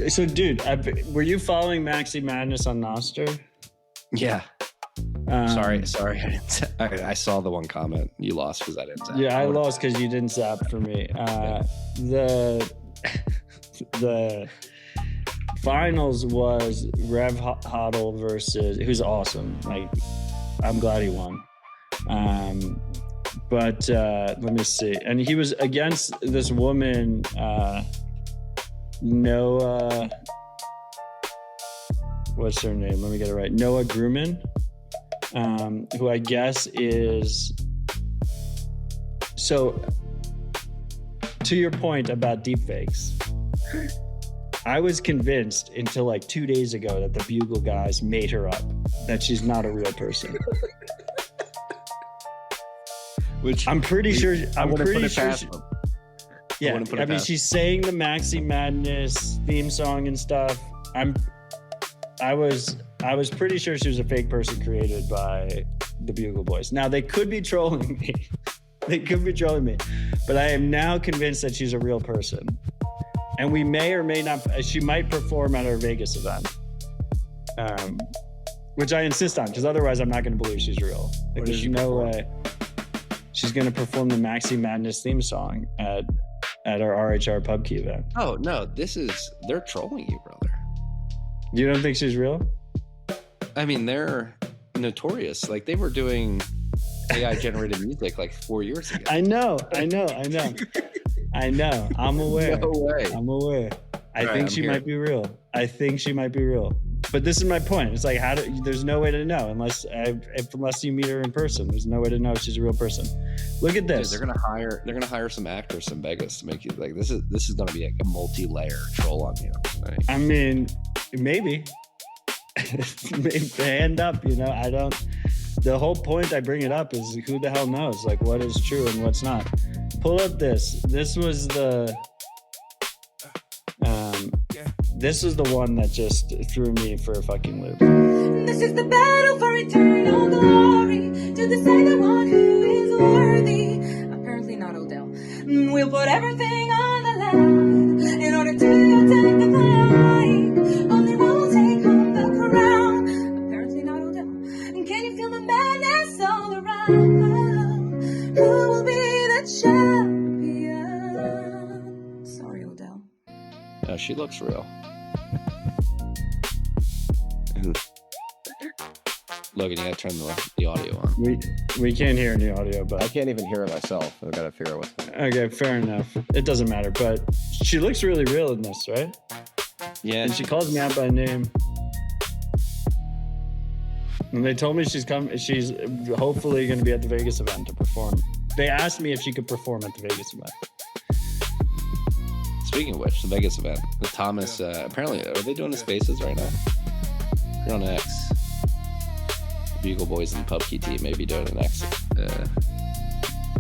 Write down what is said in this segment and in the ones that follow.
So, dude, were you following Maxi Madness on Nostr? Yeah. Sorry. I saw the one comment you lost because I didn't zap. Yeah, I lost because you didn't zap for me. The finals was Rev Hodl versus, who's awesome. Like, I'm glad he won. But let me see. And he was against this woman, Noah. What's her name? Let me get it right. Noah Grumman, who I guess is. So, to your point about deepfakes, I was convinced until like 2 days ago that the Bugle guys made her up, that she's not a real person. Which I'm pretty sure. I'm pretty sure. Yeah, I mean, she's saying the Maxi Madness theme song and stuff. I was pretty sure she was a fake person created by the Bugle Boys. Now they could be trolling me. But I am now convinced that she's a real person. And we may or may not, she might perform at our Vegas event. Which I insist on, because otherwise I'm not going to believe she's real. Like, there's no way she's going to perform the Maxi Madness theme song at our RHR Pub Key event. Oh, no, they're trolling you, brother. You don't think she's real? I mean, they're notorious. Like, they were doing AI generated music like 4 years ago. I know. I'm aware. No way. I'm aware. I think she might be real. But this is my point. It's like, there's no way to know unless you meet her in person. There's no way to know if she's a real person. Look at this. Dude, they're gonna hire some actors in Vegas to make you like this is gonna be like a multi-layer troll on you. Right? I mean, maybe. Hand up, I don't. The whole point I bring it up is who the hell knows, like, what is true and what's not. Pull up this. This was the one that just threw me for a fucking loop. This is the battle for eternal glory, to decide the one who is worthy. Apparently not Odell. We'll put everything on the line in order to take the climb. Only one will take home the crown. Apparently not Odell. Can you feel the madness all around? Who will be the champion? Sorry, Odell. She looks real. Logan, you gotta turn the audio on. We can't hear any audio, but I can't even hear it myself. I've got to figure out what's going on. Okay, fair enough. It doesn't matter, but she looks really real in this, right? Yeah. And she calls me out by name. And they told me she's hopefully going to be at the Vegas event to perform. They asked me if she could perform at the Vegas event. Speaking of which, the Vegas event, the Thomas, apparently, are they doing the spaces right now? They're on X. The Bugle Boys and the Pub Key team may be doing an X.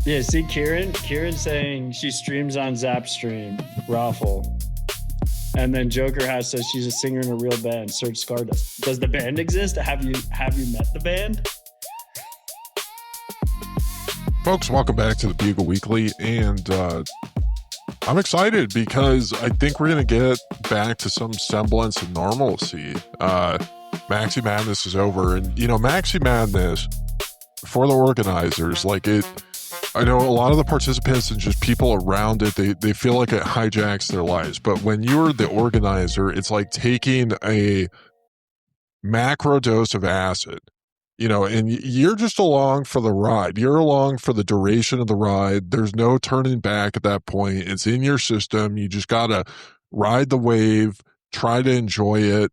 Yeah, see, Kieran saying she streams on Zapstream, Raffle. And then Joker House says she's a singer in a real band. Search Stardust. Does the band exist? Have you met the band? Folks, welcome back to the Bugle Weekly, and I'm excited because I think we're going to get back to some semblance of normalcy. Maxi Madness is over, and Maxi Madness, for the organizers, I know a lot of the participants and just people around it, they feel like it hijacks their lives. But when you're the organizer, it's like taking a macro dose of acid, and you're just along for the ride. You're along for the duration of the ride. There's no turning back at that point. It's in your system. You just got to ride the wave, try to enjoy it.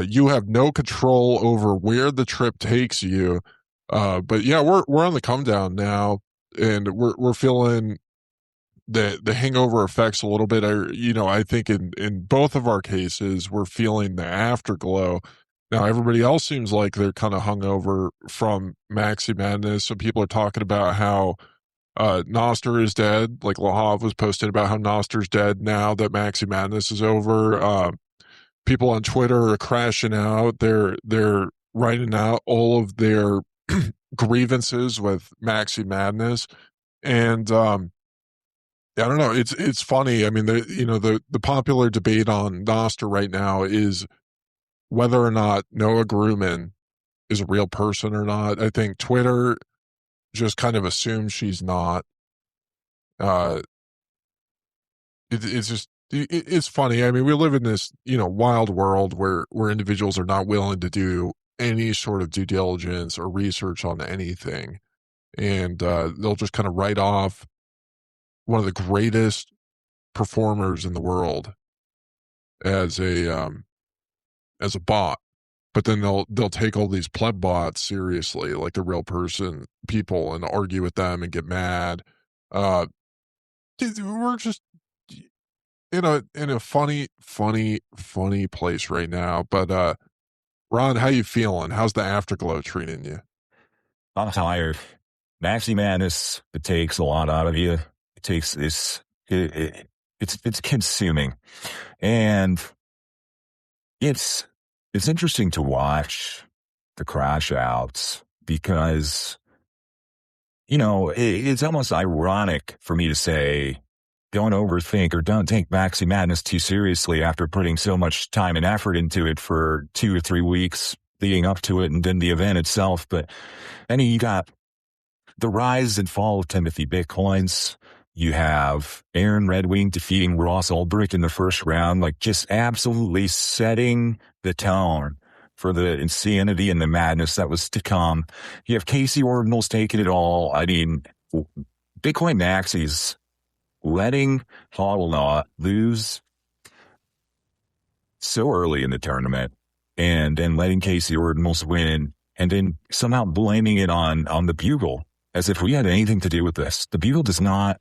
You have no control over where the trip takes you. But yeah, we're on the come down now. And we're feeling the hangover effects a little bit. I think in both of our cases, we're feeling the afterglow. Now, everybody else seems like they're kind of hungover from Maxi Madness. Some people are talking about how Nostr is dead. Like Lahav was posting about how Noster's dead now that Maxi Madness is over. People on Twitter are crashing out. They're writing out all of their grievances with Maxi Madness. And I don't know. It's funny. I mean, the popular debate on Nostr right now is whether or not Noah Grumman is a real person or not. I think Twitter just kind of assumes she's not. It's funny. I mean, we live in this, wild world where individuals are not willing to do any sort of due diligence or research on anything. And they'll just kind of write off one of the greatest performers in the world as a bot. But then they'll take all these pleb bots seriously, like the real person people, and argue with them and get mad. We're just in a funny place right now. But Ron, how you feeling? How's the afterglow treating you? I'm tired. Maxi Madness, it takes a lot out of you. It takes this. It's consuming, and it's interesting to watch the crash outs because, it's almost ironic for me to say, don't overthink or don't take Maxi Madness too seriously after putting so much time and effort into it for 2 or 3 weeks leading up to it and then the event itself. But then you got the rise and fall of Timothy Bitcoins. You have Aaron Redwing defeating Ross Ulbricht in the first round, like just absolutely setting the tone for the insanity and the madness that was to come. You have Casey Ordinals taking it all. I mean, Bitcoin Maxis letting Hodlnaut lose so early in the tournament and then letting Casey Ordinals win and then somehow blaming it on the Bugle as if we had anything to do with this. The Bugle does not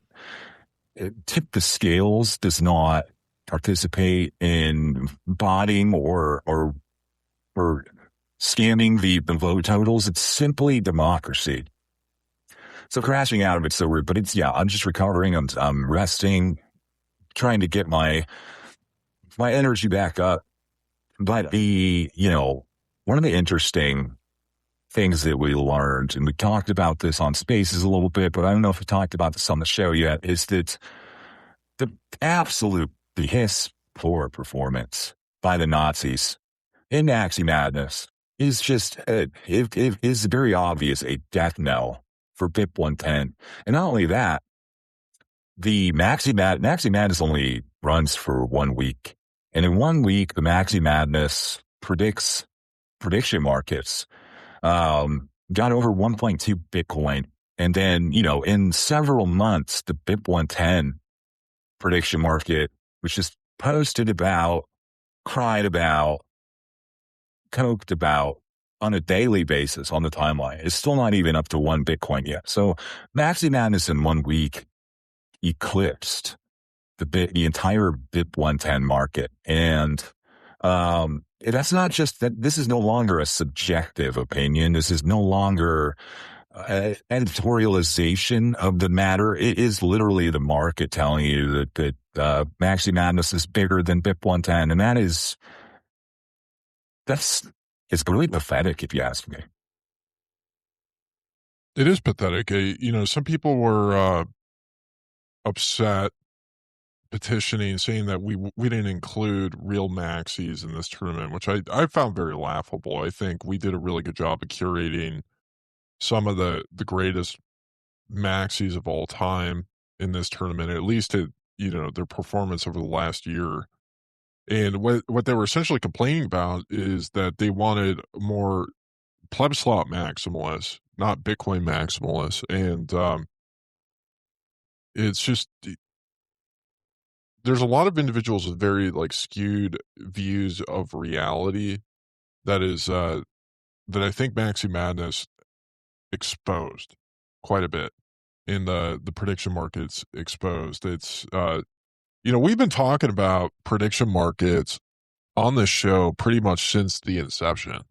tip the scales, does not participate in botting or scamming the vote totals. It's simply democracy. So crashing out of it's so rude, but I'm just recovering. I'm resting, trying to get my energy back up. But one of the interesting things that we learned, and we talked about this on Spaces a little bit, but I don't know if we talked about this on the show yet, is that the absolute piss poor performance by the Nazis in Maxi Madness is just, it is very obvious a death knell for BIP 110. And not only that, the Maxi Madness only runs for 1 week. And in 1 week, the Maxi Madness prediction markets got over 1.2 Bitcoin. And then, in several months, the BIP 110 prediction market, which is posted about, cried about, coked about on a daily basis on the timeline, is still not even up to 1 Bitcoin yet. So Maxi Madness in 1 week eclipsed the entire BIP 110 market. And that's not just that. This is no longer a subjective opinion. This is no longer editorialization of the matter. It is literally the market telling you that Maxi Madness is bigger than BIP 110. And it's really pathetic, if you ask me. It is pathetic. Some people were upset, petitioning, saying that we didn't include real maxis in this tournament, which I found very laughable. I think we did a really good job of curating some of the greatest maxis of all time in this tournament, at least their performance over the last year. And what they were essentially complaining about is that they wanted more pleb slot maximalists, not Bitcoin maximalists. And it's just, there's a lot of individuals with very skewed views of reality that I think Maxi Madness exposed quite a bit in the prediction markets exposed. It's we've been talking about prediction markets on this show pretty much since the inception.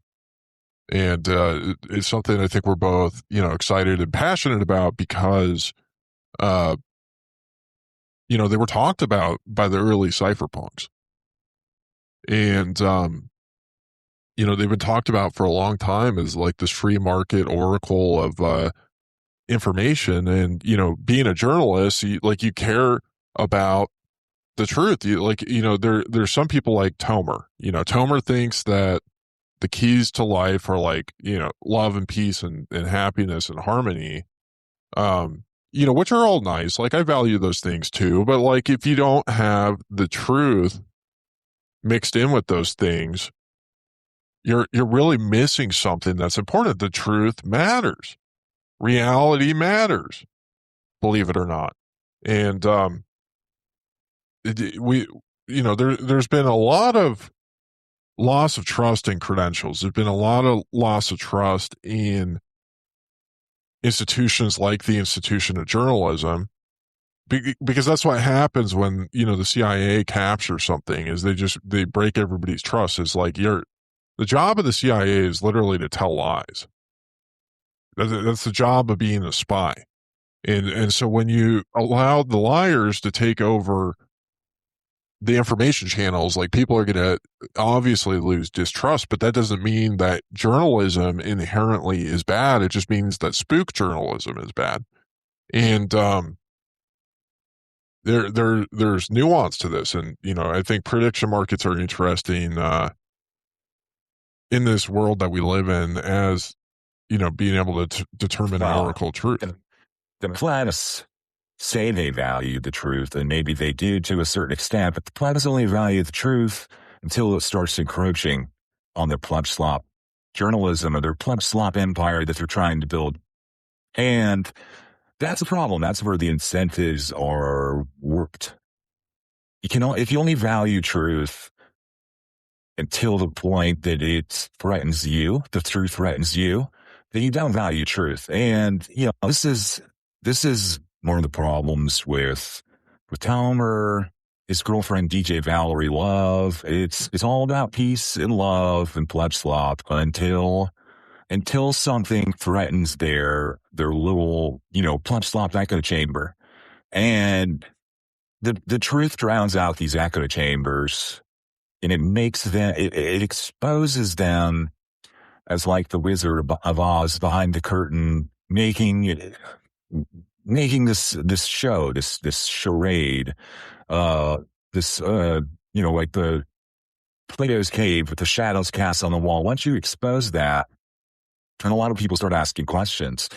And it's something I think we're both, excited and passionate about because they were talked about by the early cypherpunks. And, they've been talked about for a long time as this free market oracle of information. And, being a journalist, you care about the truth. There's some people like Tomer. Tomer thinks that the keys to life are like, love and peace and happiness and harmony. Which are all nice. Like, I value those things too. But like, if you don't have the truth mixed in with those things, you're really missing something that's important. The truth matters. Reality matters, believe it or not. And there's been a lot of loss of trust in credentials. There's been a lot of loss of trust in institutions like the institution of journalism, because that's what happens when the CIA captures something. Is they break everybody's trust. It's like the job of the CIA is literally to tell lies. That's the job of being a spy. And so when you allow the liars to take over the information channels, like, people are going to obviously lose distrust, but that doesn't mean that journalism inherently is bad. It just means that spook journalism is bad. And there's nuance to this. And, I think prediction markets are interesting in this world that we live in, as, being able to determine oracle truth. The plebs say they value the truth, and maybe they do to a certain extent, but the plebs only value the truth until it starts encroaching on their pleb slop journalism or their pleb slop empire that they're trying to build. And that's a problem. That's where the incentives are warped. If you only value truth until the point that it threatens you, the truth threatens you, then you don't value truth. And, this is one of the problems with Tomer, his girlfriend, DJ Valerie Love. It's all about peace and love and pleb slop until something threatens their little, pleb slop echo chamber. And the truth drowns out these echo chambers, and it makes them, it exposes them as like the Wizard of Oz behind the curtain, making this show, this charade, like the Plato's cave with the shadows cast on the wall. Once you expose that, and a lot of people start asking questions,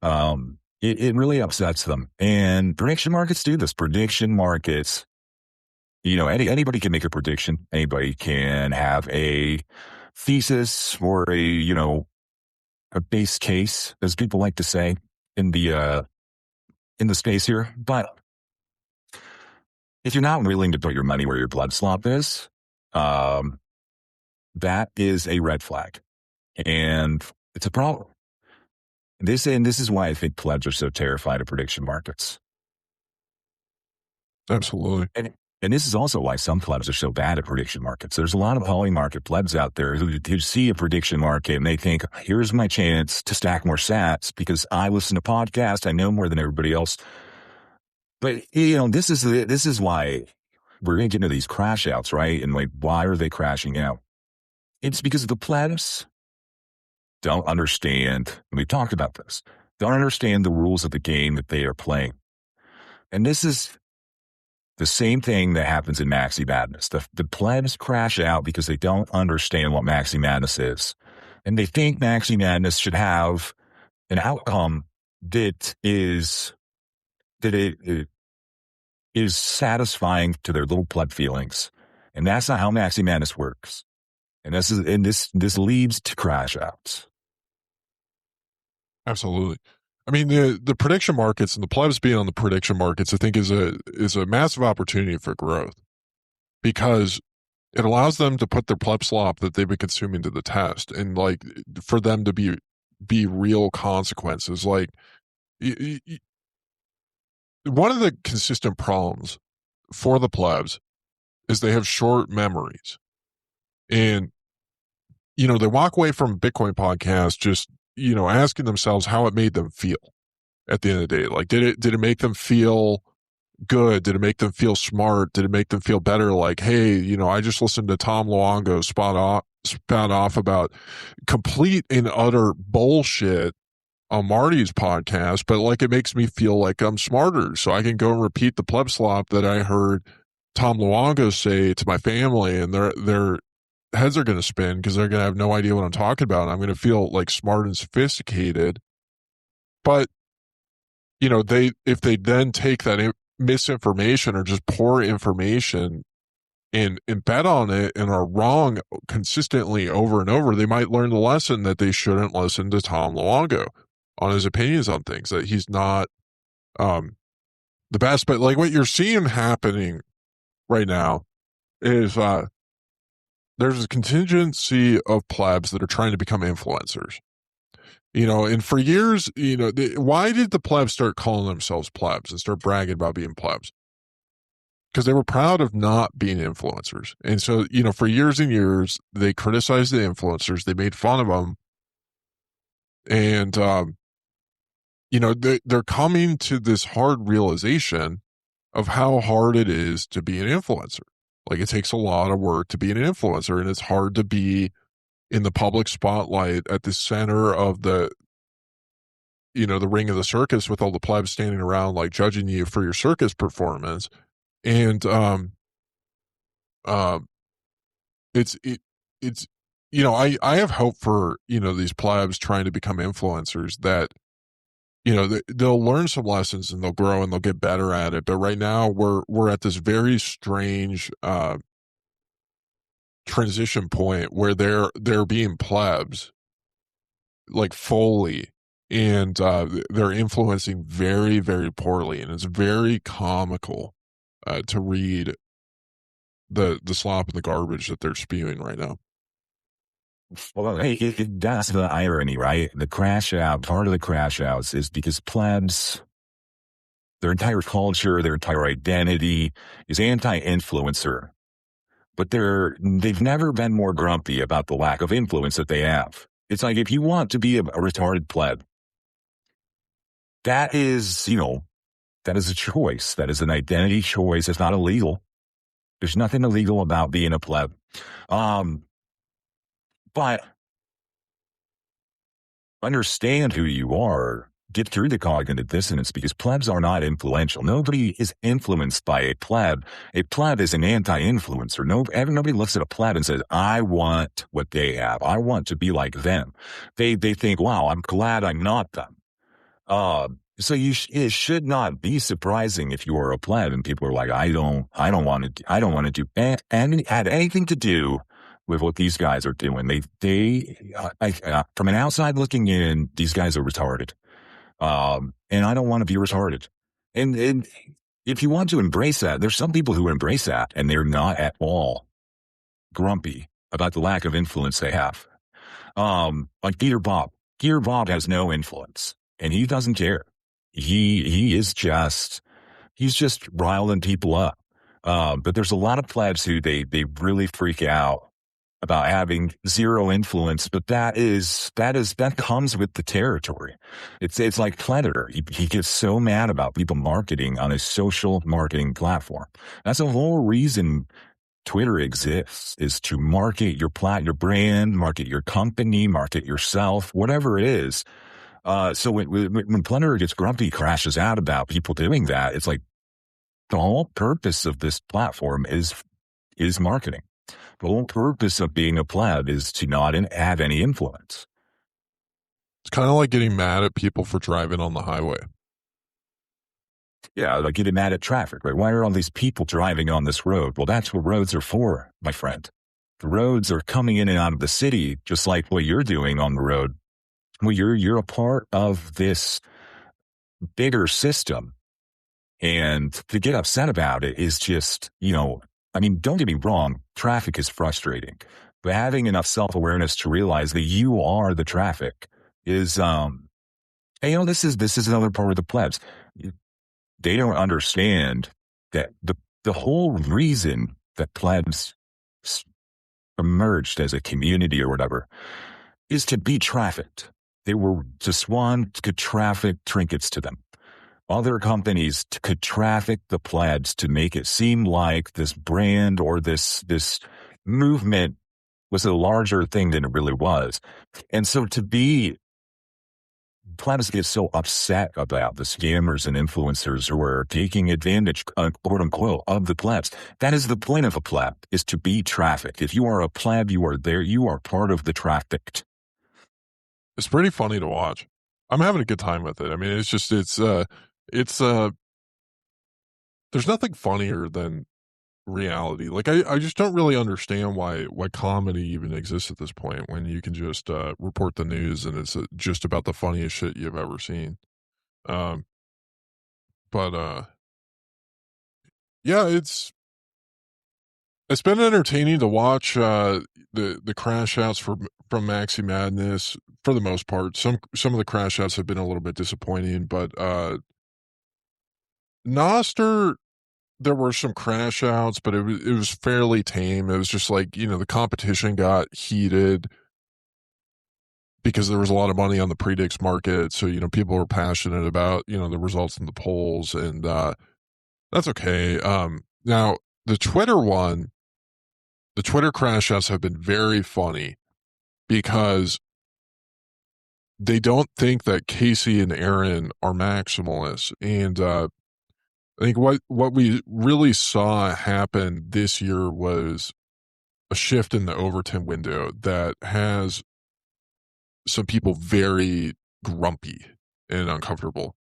it really upsets them. And prediction markets do this. Prediction markets, anybody can make a prediction. Anybody can have a thesis or a base case, as people like to say in the space here. But if you're not willing to put your money where your blood slop is, that is a red flag, and it's a problem. This is why I think plebs are so terrified of prediction markets. Absolutely. And this is also why some plebs are so bad at prediction markets. There's a lot of poly market plebs out there who see a prediction market and they think, here's my chance to stack more sats because I listen to podcasts. I know more than everybody else. But, this is why we're going to get into these crash outs, right? And like, why are they crashing out? It's because the plebs don't understand, and we talked about this, don't understand the rules of the game that they are playing. And this is the same thing that happens in Maxi Madness. The plebs crash out because they don't understand what Maxi Madness is. And they think Maxi Madness should have an outcome that is satisfying to their little pleb feelings. And that's not how Maxi Madness works. And this leads to crash outs. Absolutely. I mean, the prediction markets and the plebs being on the prediction markets, I think is a massive opportunity for growth, because it allows them to put their pleb slop that they've been consuming to the test, and like for them to be real consequences. Like one of the consistent problems for the plebs is they have short memories, and they walk away from Bitcoin podcast just asking themselves how it made them feel at the end of the day. Like, did it make them feel good? Did it make them feel smart? Did it make them feel better? Like, hey, I just listened to Tom Luongo spout off about complete and utter bullshit on Marty's podcast, but like it makes me feel like I'm smarter. So I can go and repeat the pleb slop that I heard Tom Luongo say to my family, and their heads are going to spin because they're going to have no idea what I'm talking about. I'm going to feel like smart and sophisticated. But, if they then take that misinformation or just poor information and bet on it and are wrong consistently over and over, they might learn the lesson that they shouldn't listen to Tom Luongo on his opinions on things, that he's not the best. But like what you're seeing happening right now is there's a contingency of plebs that are trying to become influencers. And for years, why did the plebs start calling themselves plebs and start bragging about being plebs? Because they were proud of not being influencers. And so, for years and years, they criticized the influencers. They made fun of them. And, they're coming to this hard realization of how hard it is to be an influencer. Like, it takes a lot of work to be an influencer, and it's hard to be in the public spotlight at the center of the ring of the circus with all the plebs standing around, like, judging you for your circus performance. And it's I have hope for these plebs trying to become influencers, that they'll learn some lessons and they'll grow and they'll get better at it. But right now we're at this very strange transition point where they're being plebs, like, fully, and they're influencing very, very poorly, and it's very comical to read the slop and the garbage that they're spewing right now. Well, hey, that's the irony, right? The crash out, part of the crash outs is because plebs, their entire culture, their entire identity is anti-influencer. But they've never been more grumpy about the lack of influence that they have. It's like, if you want to be a retarded pleb, that is a choice. That is an identity choice. It's not illegal. There's nothing illegal about being a pleb. But understand who you are. Get through the cognitive dissonance, because plebs are not influential. Nobody is influenced by a pleb. A pleb is an anti-influencer. Nobody looks at a pleb and says, I want what they have. I want to be like them. They think, wow, I'm glad I'm not them. So it should not be surprising if you are a pleb and people are like, I don't want to do and had anything to do with what these guys are doing. From an outside looking in, these guys are retarded. And I don't want to be retarded. And if you want to embrace that, there's some people who embrace that and they're not at all grumpy about the lack of influence they have. Like Peter Bob. Peter Bob has no influence and he doesn't care. He's just riling people up. But there's a lot of plebs who they really freak out about having zero influence, but that comes with the territory. It's like Predator. He gets so mad about people marketing on his social marketing platform. That's the whole reason Twitter exists, is to market your brand, market your company, market yourself, whatever it is. So when Predator gets grumpy, crashes out about people doing that, it's like the whole purpose of this platform is marketing. The whole purpose of being a pleb is to not have any influence. It's kind of like getting mad at people for driving on the highway. Yeah, like getting mad at traffic, right? Why are all these people driving on this road? Well, that's what roads are for, my friend. The roads are coming in and out of the city, just like what you're doing on the road. Well, you're a part of this bigger system. And to get upset about it is just, don't get me wrong, traffic is frustrating, but having enough self-awareness to realize that you are the traffic is, this is another part of the plebs. They don't understand that the whole reason that plebs emerged as a community or whatever is to be trafficked. They were just could traffic trinkets to them. Other companies could traffic the plebs to make it seem like this brand or this movement was a larger thing than it really was. And so to be plebs get so upset about the scammers and influencers who are taking advantage, quote unquote, of the plebs. That is the point of a pleb, is to be trafficked. If you are a pleb, you are there. You are part of the trafficked. It's pretty funny to watch. I'm having a good time with it. I mean, there's nothing funnier than reality. Like, I just don't really understand why comedy even exists at this point, when you can just report the news and it's just about the funniest shit you've ever seen. But yeah, it's been entertaining to watch the crash outs from Maxi Madness for the most part. Some of the crash outs have been a little bit disappointing, but Noster, there were some crash outs, but it was fairly tame. It was just like, the competition got heated because there was a lot of money on the predicts market. So, people were passionate about, the results in the polls, and that's okay. Now the Twitter crash outs have been very funny because they don't think that Casey and Aaron are maximalists. And I think what we really saw happen this year was a shift in the Overton window that has some people very grumpy and uncomfortable.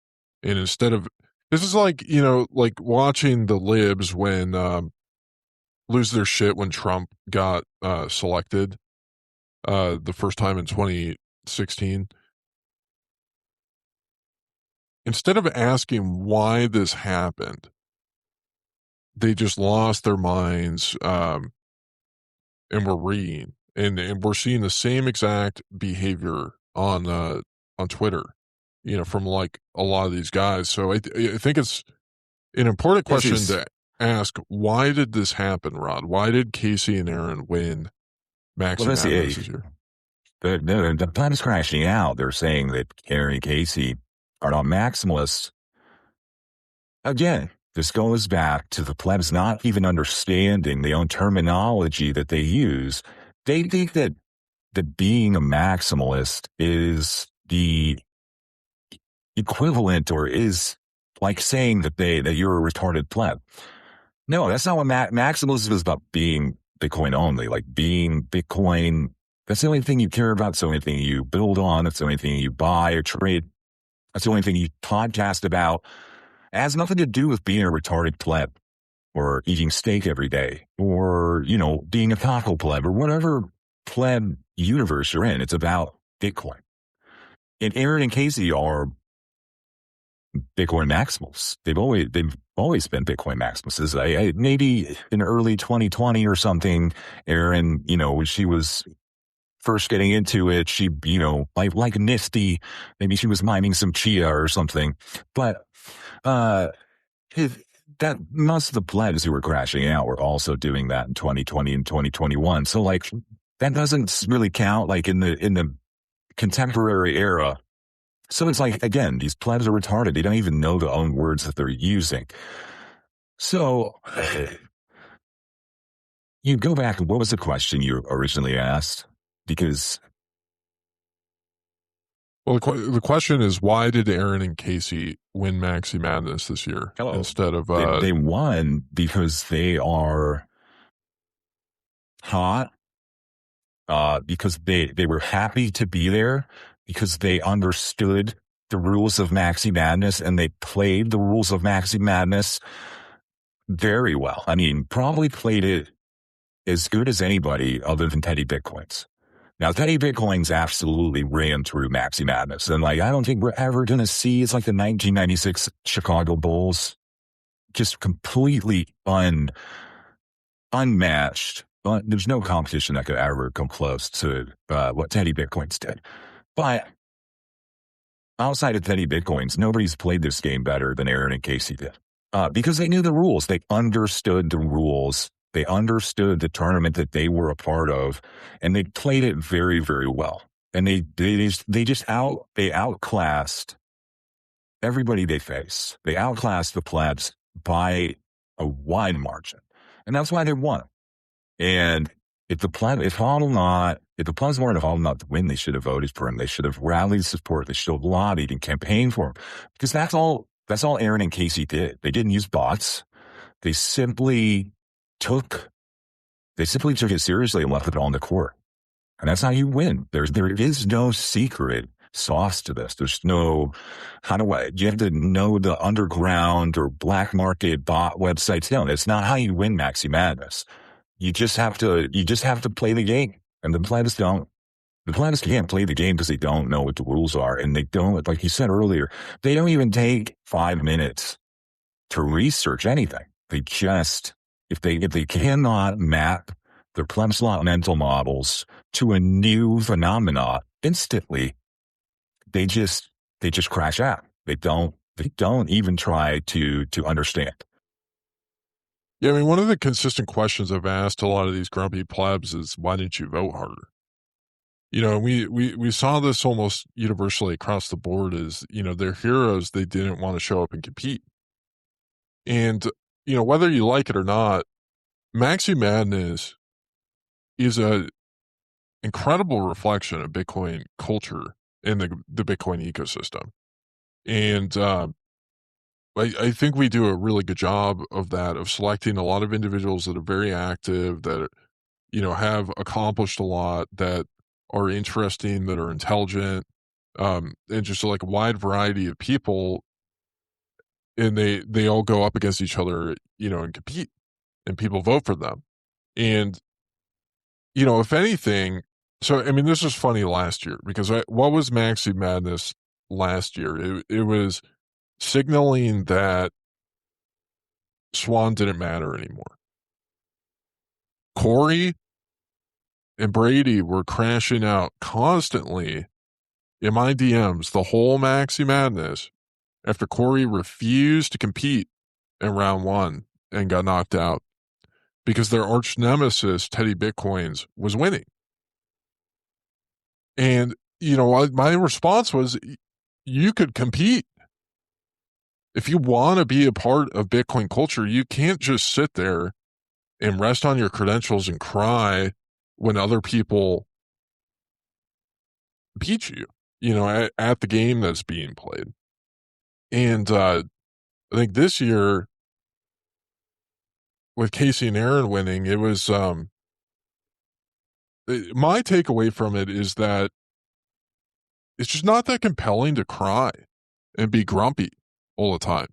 And instead of, this is like, like watching the libs when lose their shit when Trump got selected the first time in 2016. Instead of asking why this happened, they just lost their minds and were reading. And we're seeing the same exact behavior on Twitter, from like a lot of these guys. So I think it's an important question to ask. Why did this happen, Rod? Why did Casey and Aaron win Maxi Madness this year? The plan is crashing out. They're saying that Aaron and Casey are not maximalists. Again, this goes back to the plebs not even understanding the own terminology that they use. They think that being a maximalist is the equivalent, or is like saying that you're a retarded pleb. No, that's not what maximalism is about. Being Bitcoin only, like being Bitcoin. That's the only thing you care about. It's the only thing you build on. It's the only thing you buy or trade. That's the only thing you podcast about. It has nothing to do with being a retarded pleb, or eating steak every day, or, being a taco pleb, or whatever pleb universe you're in. It's about Bitcoin. And Aaron and Casey are Bitcoin maximals. They've always been Bitcoin maximals. Maybe in early 2020 or something, Aaron, when she was first getting into it, she, like Nifty, maybe she was miming some Chia or something. But that most of the plebs who were crashing out were also doing that in 2020 and 2021. So like that doesn't really count like in the contemporary era. So it's like, again, these plebs are retarded. They don't even know the own words that they're using. So you go back, what was the question you originally asked? Because well, the question is, why did Aaron and Casey win Maxi Madness this year instead of they won because they are hot, because they were happy to be there, because they understood the rules of Maxi Madness and they played the rules of Maxi Madness very well. I mean, probably played it as good as anybody other than Teddy Bitcoins. Now, Teddy Bitcoins absolutely ran through Maxi Madness. And like, I don't think we're ever going to see, it's like the 1996 Chicago Bulls, just completely unmatched. But there's no competition that could ever come close to what Teddy Bitcoins did. But outside of Teddy Bitcoins, nobody's played this game better than Aaron and Casey did. Because they knew the rules. They understood the rules. They understood the tournament that they were a part of, and they played it very, very well. And they outclassed everybody they faced. They outclassed the plebs by a wide margin, and that's why they won. And if Hodl not If the Plebs weren't involved enough to win, they should have voted for him. They should have rallied support. They should have lobbied and campaigned for him. Because that's all Aaron and Casey did. They didn't use bots. They simply took it seriously and left it on the court. And that's how you win. There is no secret sauce to this. There's no, you have to know the underground or black market bot websites. No, that's not how you win Maxi Madness. You just have to play the game. And the Plebs don't. The Plebs can't play the game because they don't know what the rules are. And they don't, like you said earlier, they don't even take 5 minutes to research anything. They just, if they cannot map their Plebs slot mental models to a new phenomena instantly, they just crash out. They don't even try to understand. Yeah, I mean, one of the consistent questions I've asked a lot of these grumpy plebs is, why didn't you vote harder? You know, we saw this almost universally across the board is, you know, they're heroes. They didn't want to show up and compete. And, you know, whether you like it or not, Maxi Madness is a incredible reflection of Bitcoin culture and the Bitcoin ecosystem. And I think we do a really good job of that, of selecting a lot of individuals that are very active, that, you know, have accomplished a lot, that are interesting, that are intelligent, and just like a wide variety of people. And they all go up against each other, you know, and compete, and people vote for them. And, you know, if anything, so, I mean, this was funny last year because what was Maxi Madness last year? It was signaling that Swan didn't matter anymore. Corey and Brady were crashing out constantly in my DMs the whole Maxi Madness after Corey refused to compete in round 1 and got knocked out because their arch nemesis, Teddy Bitcoins, was winning. And, you know, my response was, you could compete. If you want to be a part of Bitcoin culture, you can't just sit there and rest on your credentials and cry when other people beat you, you know, at the game that's being played. And I think this year, with Casey and Aaron winning, it was my takeaway from it is that it's just not that compelling to cry and be grumpy all the time.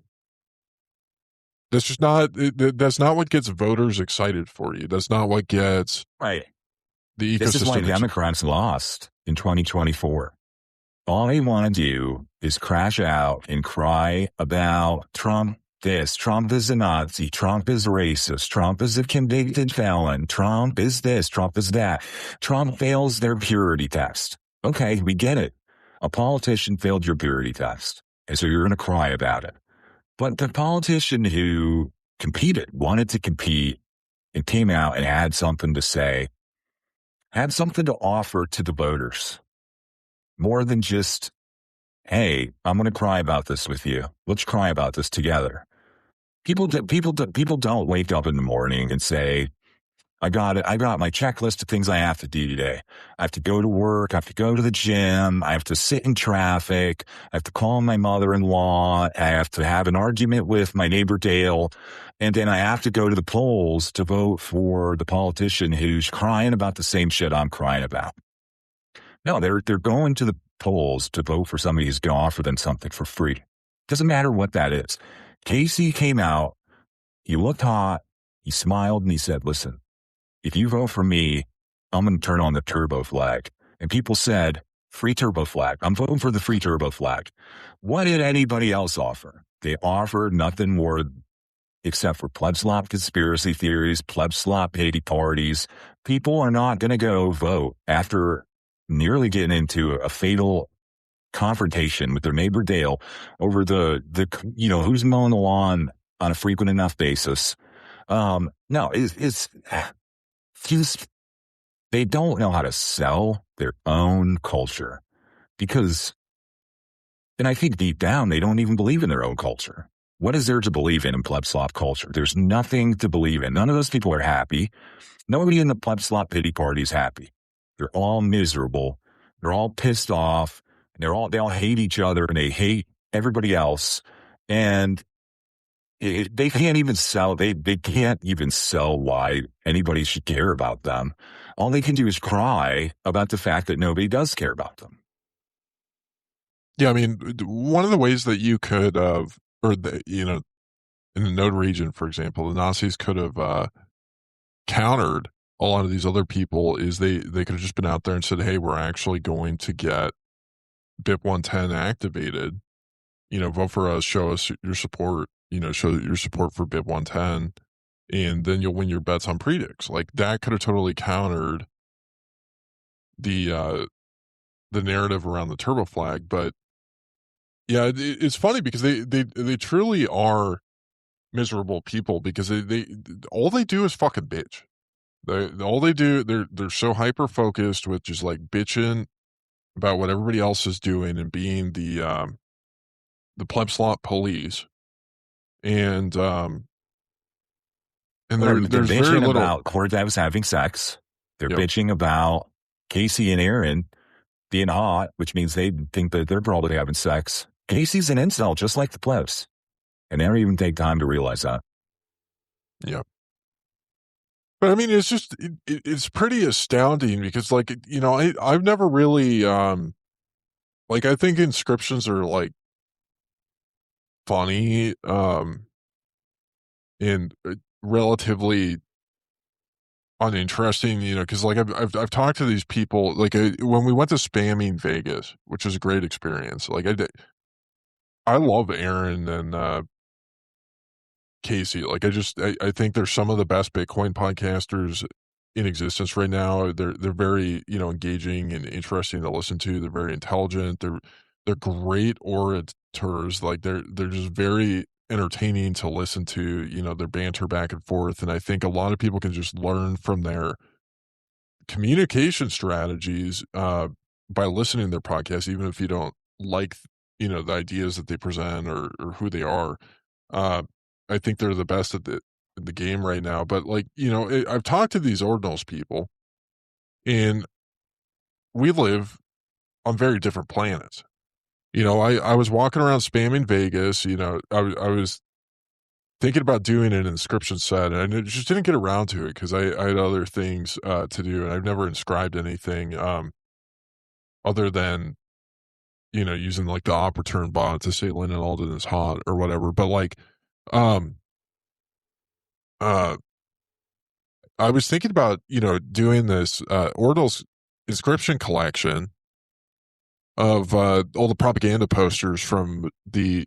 That's just not, that's not what gets voters excited for you. That's not what gets the ecosystem. This is why Democrats lost in 2024. All they want to do is crash out and cry about Trump this, Trump is a Nazi, Trump is racist, Trump is a convicted felon, Trump is this, Trump is that. Trump fails their purity test. Okay, we get it. A politician failed your purity test, and so you're going to cry about it. But the politician who wanted to compete, and came out and had something to say, had something to offer to the voters. More than just, hey, I'm going to cry about this with you. Let's cry about this together. People don't wake up in the morning and say, I got my checklist of things I have to do today. I have to go to work. I have to go to the gym. I have to sit in traffic. I have to call my mother-in-law. I have to have an argument with my neighbor Dale. And then I have to go to the polls to vote for the politician who's crying about the same shit I'm crying about. No, they're going to the polls to vote for somebody who's going to offer them something for free. Doesn't matter what that is. Casey came out. He looked hot. He smiled and he said, listen, if you vote for me, I'm going to turn on the turbo flag. And people said, free turbo flag. I'm voting for the free turbo flag. What did anybody else offer? They offered nothing more except for pleb slop conspiracy theories, pleb slop pity parties. People are not going to go vote after nearly getting into a fatal confrontation with their neighbor Dale over the who's mowing the lawn on a frequent enough basis. No, it's just, they don't know how to sell their own culture because, and I think deep down, they don't even believe in their own culture. What is there to believe in pleb slop culture? There's nothing to believe in. None of those people are happy. Nobody in the pleb slop pity party is happy. They're all miserable. They're all pissed off. They all hate each other and they hate everybody else. And they can't even sell. They can't even sell why anybody should care about them. All they can do is cry about the fact that nobody does care about them. Yeah, I mean, one of the ways that you could have, or in the Node region, for example, the Nazis could have countered a lot of these other people is they could have just been out there and said, hey, we're actually going to get BIP 110 activated. Vote for us, show us your support, show your support for BIP 110, and then you'll win your bets on predicts. Like that could have totally countered the narrative around the turbo flag. But yeah, it's funny because they truly are miserable people because they all they do is fucking bitch. They're so hyper focused with just like bitching about what everybody else is doing and being the pleb slot police. And there's bitching very little about Cordevs having sex. They're Yep. bitching about Casey and Aaron being hot, which means they think that they're probably having sex. Casey's an incel, just like the plebs. And they don't even take time to realize that. Yeah. But I mean, it's just, it's pretty astounding because like, I've never really, like, I think inscriptions are like funny, and relatively uninteresting, because like I've talked to these people, like when we went to spamming Vegas, which was a great experience. Like I love Aaron and Casey. Like I think they're some of the best Bitcoin podcasters in existence right now. They're very, engaging and interesting to listen to. They're very intelligent. They're great orators. Like they're just very entertaining to listen to, their banter back and forth. And I think a lot of people can just learn from their communication strategies by listening to their podcast, even if you don't like, the ideas that they present or who they are. I think they're the best at the game right now. But like, I've talked to these ordinals people and we live on very different planets. I was walking around spamming Vegas, I was thinking about doing an inscription set and I just didn't get around to it because I had other things to do and I've never inscribed anything other than, using like the op return bot to say Lennon Alden is hot or whatever. But like, I was thinking about, doing this Ordal's inscription collection of all the propaganda posters from the,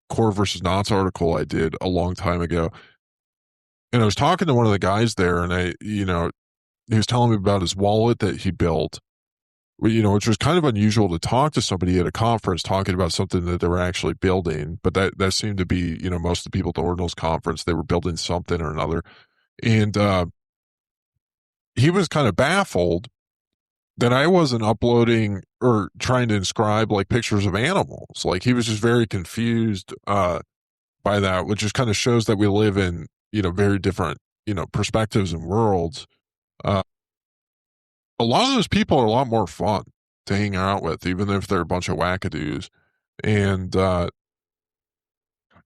Core versus Knots article I did a long time ago. And I was talking to one of the guys there and he was telling me about his wallet that he built, which was kind of unusual to talk to somebody at a conference talking about something that they were actually building. But that seemed to be, most of the people at the Ordinals conference, they were building something or another. And he was kind of baffled that I wasn't uploading or trying to inscribe like pictures of animals. Like he was just very confused by that, which just kind of shows that we live in, very different, perspectives and worlds. A lot of those people are a lot more fun to hang out with, even if they're a bunch of wackadoos. And I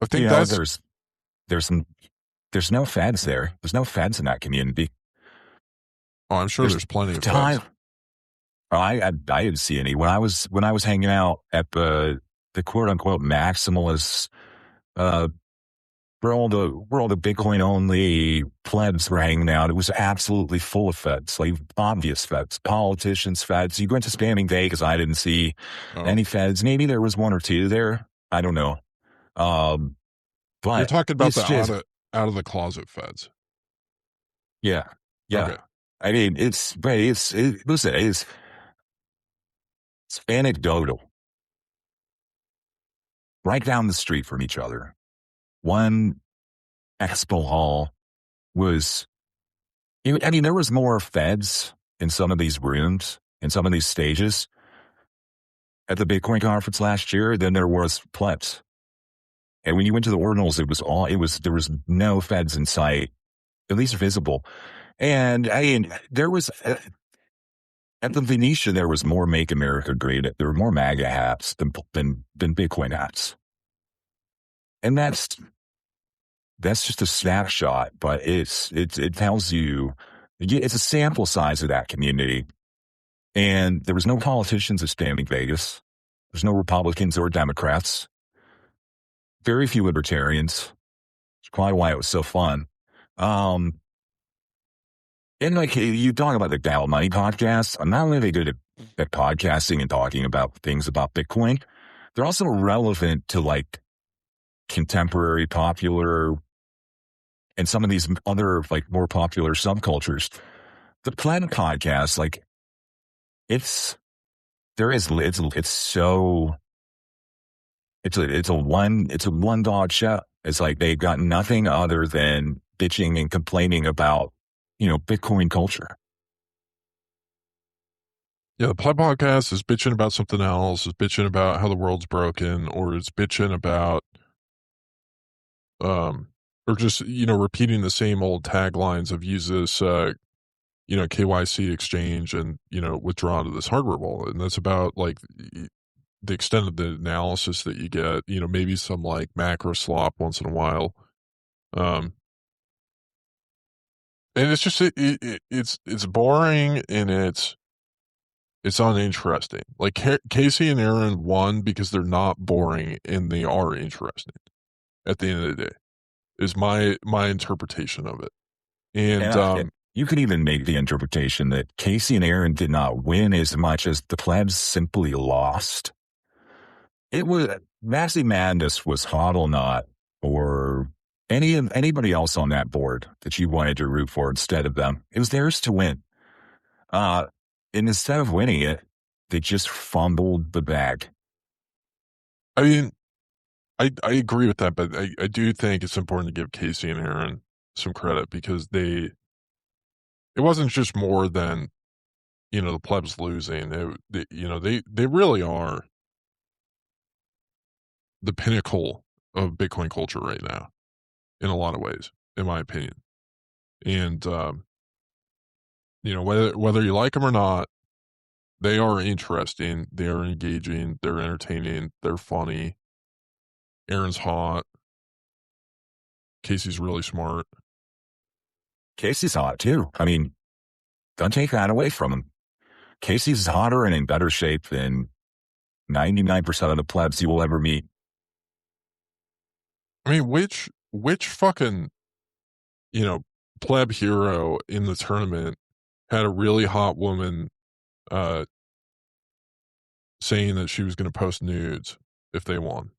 think there's no feds there. There's no feds in that community. Oh, I'm sure there's plenty of feds. I didn't see any when I was hanging out at the quote unquote maximalist where all the Bitcoin only plebs were hanging out. It was absolutely full of feds, like obvious feds, politicians, feds. You went to spamming Vegas, I didn't see any feds. Maybe there was one or two there. I don't know. But you're talking about the out of the closet feds. Yeah. Okay. I mean, it's anecdotal. Right down the street from each other. One expo hall was, there was more feds in some of these rooms, in some of these stages at the Bitcoin conference last year than there was plebs. And when you went to the ordinals, there was no feds in sight, at least visible. And there was, At the Venetian, there was more Make America Great. There were more MAGA hats than Bitcoin hats. And that's just a snapshot, but it tells you, it's a sample size of that community. And there was no politicians expanding Vegas. There's no Republicans or Democrats. Very few libertarians. It's probably why it was so fun. And like you talk about the Gal Money podcast, I'm not really good at podcasting and talking about things about Bitcoin. They're also relevant to like contemporary, popular, and some of these other like more popular subcultures. The Planet podcast, like it's a one dog show. It's like they've got nothing other than bitching and complaining about, Bitcoin culture. Yeah, the Pleb podcast is bitching about something else, is bitching about how the world's broken, or it's bitching about, or just, repeating the same old taglines of use this, KYC exchange and, withdraw to this hardware wallet. And that's about like the extent of the analysis that you get, maybe some like macro slop once in a while. And it's just, it's boring and it's uninteresting. Like Casey and Aaron won because they're not boring and they are interesting at the end of the day, is my interpretation of it. And you could even make the interpretation that Casey and Aaron did not win as much as the Plebs simply lost. It was Maxi Madness was Hodl not or anybody else on that board that you wanted to root for instead of them. It was theirs to win. And instead of winning it, they just fumbled the bag. I mean, I agree with that, but I do think it's important to give Casey and Aaron some credit because it wasn't just more than, the Plebs losing. They really are the pinnacle of Bitcoin culture right now in a lot of ways, in my opinion. And, whether you like them or not, they are interesting. They are engaging. They're entertaining. They're funny. Aaron's hot. Casey's really smart. Casey's hot too. I mean, don't take that away from him. Casey's hotter and in better shape than 99% of the plebs you will ever meet. I mean, which fucking, pleb hero in the tournament had a really hot woman saying that she was going to post nudes if they won?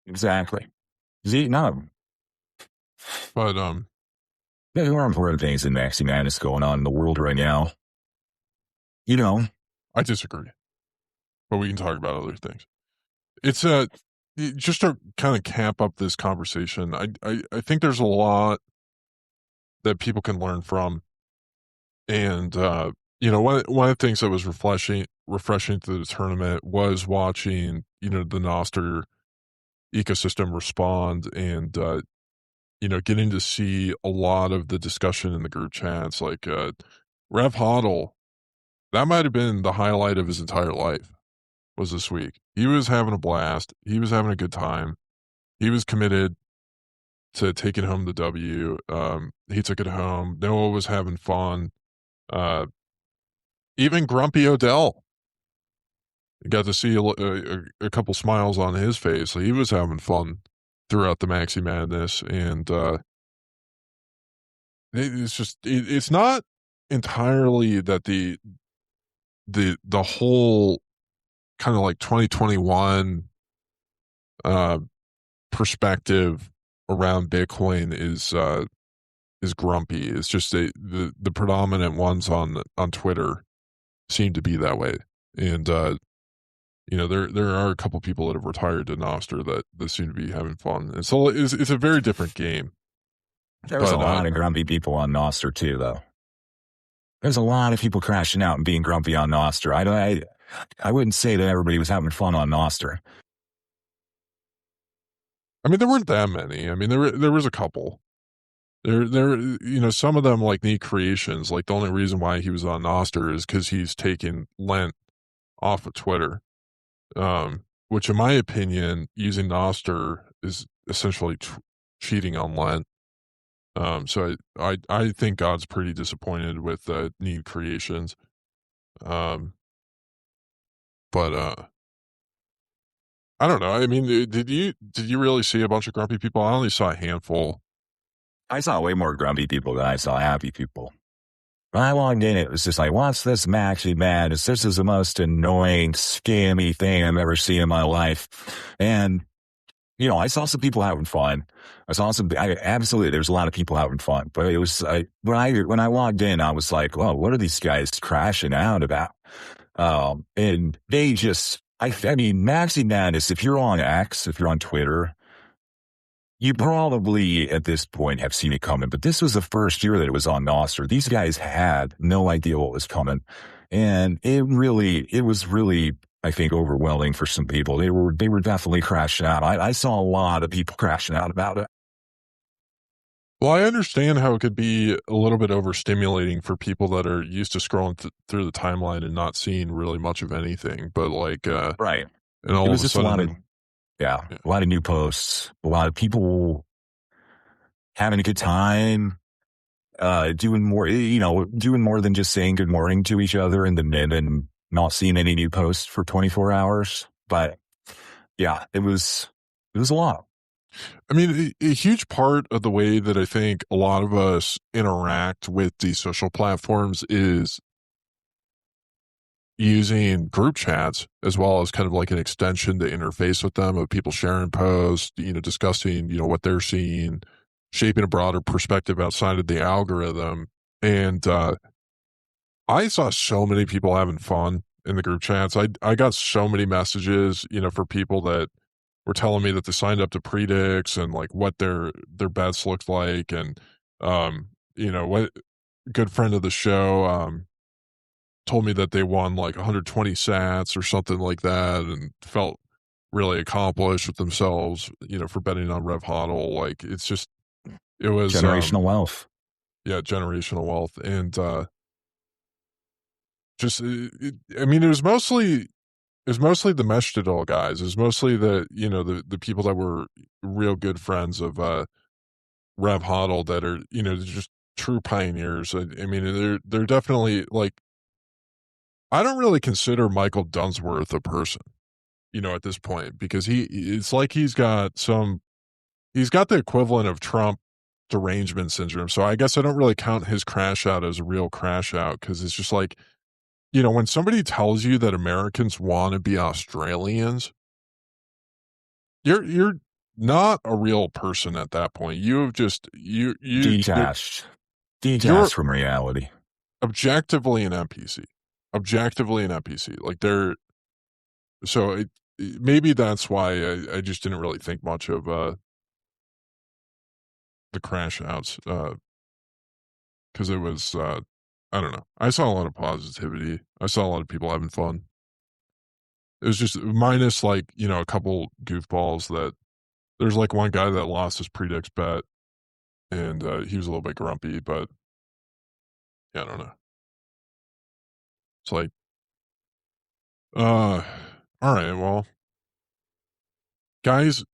Exactly. No. But there are important things in Maxi Madness going on in the world right now. I disagree, but we can talk about other things. It's just to kind of camp up this conversation. I think there's a lot that people can learn from, and one of the things that was refreshing to the tournament was watching the Nostr ecosystem respond and getting to see a lot of the discussion in the group chats. Like Rev Hodl, that might have been the highlight of his entire life, was this week. He was having a blast. He was having a good time. He was committed to taking home the W. He took it home. Noah was having fun. Even Grumpy Odell, got to see a couple smiles on his face. So he was having fun throughout the Maxi Madness. And it's not entirely that the whole kind of like 2021 perspective around Bitcoin is grumpy. It's just the predominant ones on Twitter seem to be that way. And there are a couple people that have retired to Nostr that seem to be having fun. And so it's a very different game. There's a lot of grumpy people on Nostr too, though. There's a lot of people crashing out and being grumpy on Nostr. I wouldn't say that everybody was having fun on Nostr. I mean, there weren't that many. I mean, there was a couple. They're some of them like need creations. Like the only reason why he was on Noster is because he's taken Lent off of Twitter. Which in my opinion, using Noster is essentially cheating on Lent. So I think God's pretty disappointed with need creations. But I don't know. I mean, did you really see a bunch of grumpy people? I only saw a handful. I saw way more grumpy people than I saw happy people. When I logged in, it was just like, what's this Maxi Madness? This is the most annoying, scammy thing I've ever seen in my life. And, I saw some people having fun. Absolutely, there's a lot of people having fun. But it was, when I logged in, I was like, well, what are these guys crashing out about? And they just, I mean, Maxi Madness, if you're on X, if you're on Twitter, you probably at this point have seen it coming, but this was the first year that it was on Nostr. These guys had no idea what was coming. And it was really, I think, overwhelming for some people. They were definitely crashing out. I saw a lot of people crashing out about it. Well, I understand how it could be a little bit overstimulating for people that are used to scrolling through the timeline and not seeing really much of anything. But like, right. And all it was of a just sudden, a lot of new posts, a lot of people having a good time, doing more than just saying good morning to each other and then not seeing any new posts for 24 hours. But yeah, it was a lot. I mean, a huge part of the way that I think a lot of us interact with these social platforms is using group chats as well as kind of like an extension to interface with them, of people sharing posts, discussing, what they're seeing, shaping a broader perspective outside of the algorithm. And I saw so many people having fun in the group chats. I got so many messages, for people that were telling me that they signed up to Predicts and like what their bets looked like. And, what good friend of the show, told me that they won like 120 sats or something like that and felt really accomplished with themselves, for betting on Rev Hodl. Like it was generational wealth. Yeah, generational wealth. And it was mostly the Meshdadal guys. It was mostly the people that were real good friends of Rev Hodl that are, just true pioneers. I mean, they're definitely like, I don't really consider Michael Dunsworth a person, at this point, because it's like he's got the equivalent of Trump derangement syndrome. So I guess I don't really count his crash out as a real crash out, because it's just like, when somebody tells you that Americans want to be Australians, you're not a real person at that point. You have just detached from reality. Objectively an NPC. Like maybe that's why I just didn't really think much of the crash outs, because it was I don't know. I saw a lot of positivity. I saw a lot of people having fun. It was just minus like, a couple goofballs that there's like one guy that lost his Predicts bet and he was a little bit grumpy, but yeah, I don't know. It's like, all right, well, guys,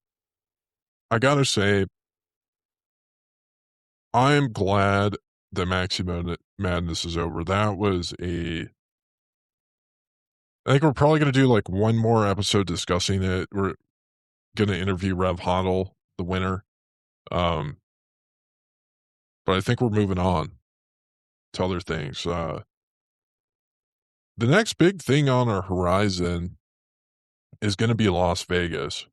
I gotta say, I'm glad that Maxi Madness is over. I think we're probably going to do like one more episode discussing it. We're going to interview Rev Hodl, the winner. But I think we're moving on to other things. The next big thing on our horizon is going to be Las Vegas.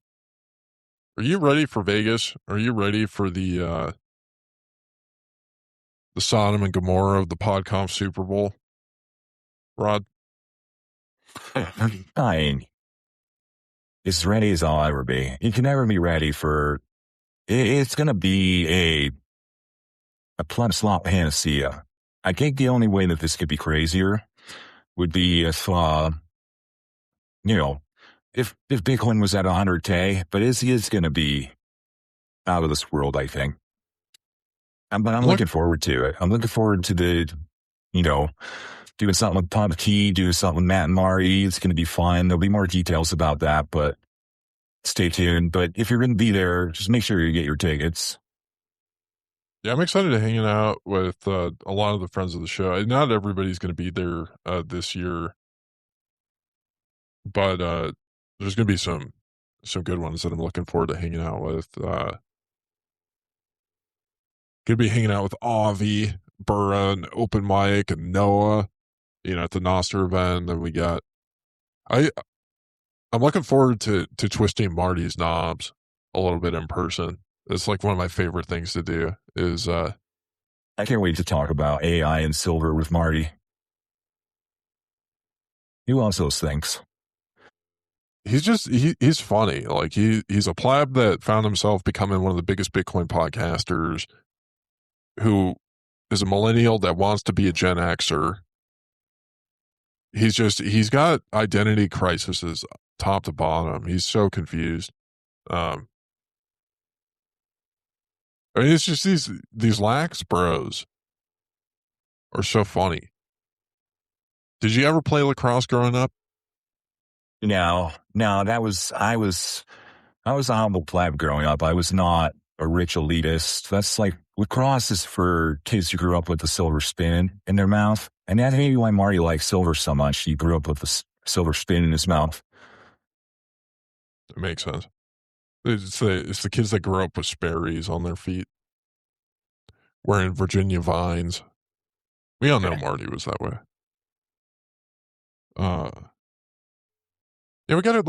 Are you ready for Vegas? Are you ready for the Sodom and Gomorrah of the PodConf Super Bowl? Rod? Fine. As ready as I'll ever be. You can never be ready for... It's going to be a Plebs slot panacea. I think the only way that this could be crazier would be if Bitcoin was at 100K, but is going to be out of this world, I think. But I'm looking forward to it. I'm looking forward to doing something with Pop T, doing something with Matt and Marty. It's going to be fun. There'll be more details about that, but stay tuned. But if you're going to be there, just make sure you get your tickets. Yeah, I'm excited to hanging out with a lot of the friends of the show. Not everybody's going to be there this year, but there's going to be some good ones that I'm looking forward to hanging out with. Going to be hanging out with Avi, Burra, and Open Mike, and Noah, at the Noster event. Then we got, I'm looking forward to twisting Marty's knobs a little bit in person. It's like one of my favorite things to do is, I can't wait to talk about AI and silver with Marty. He loves those things. He's funny. Like he's a pleb that found himself becoming one of the biggest Bitcoin podcasters, who is a millennial that wants to be a Gen Xer. He's got identity crises top to bottom. He's so confused. I mean, it's just these lax bros are so funny. Did you ever play lacrosse growing up? No, I was a humble pleb growing up. I was not a rich elitist. That's like, lacrosse is for kids who grew up with the silver spoon in their mouth. And that's maybe why Marty likes silver so much. He grew up with the silver spoon in his mouth. It makes sense. It's the kids that grew up with Sperry's on their feet, wearing Virginia vines. We all know Marty was that way. Yeah, we got it.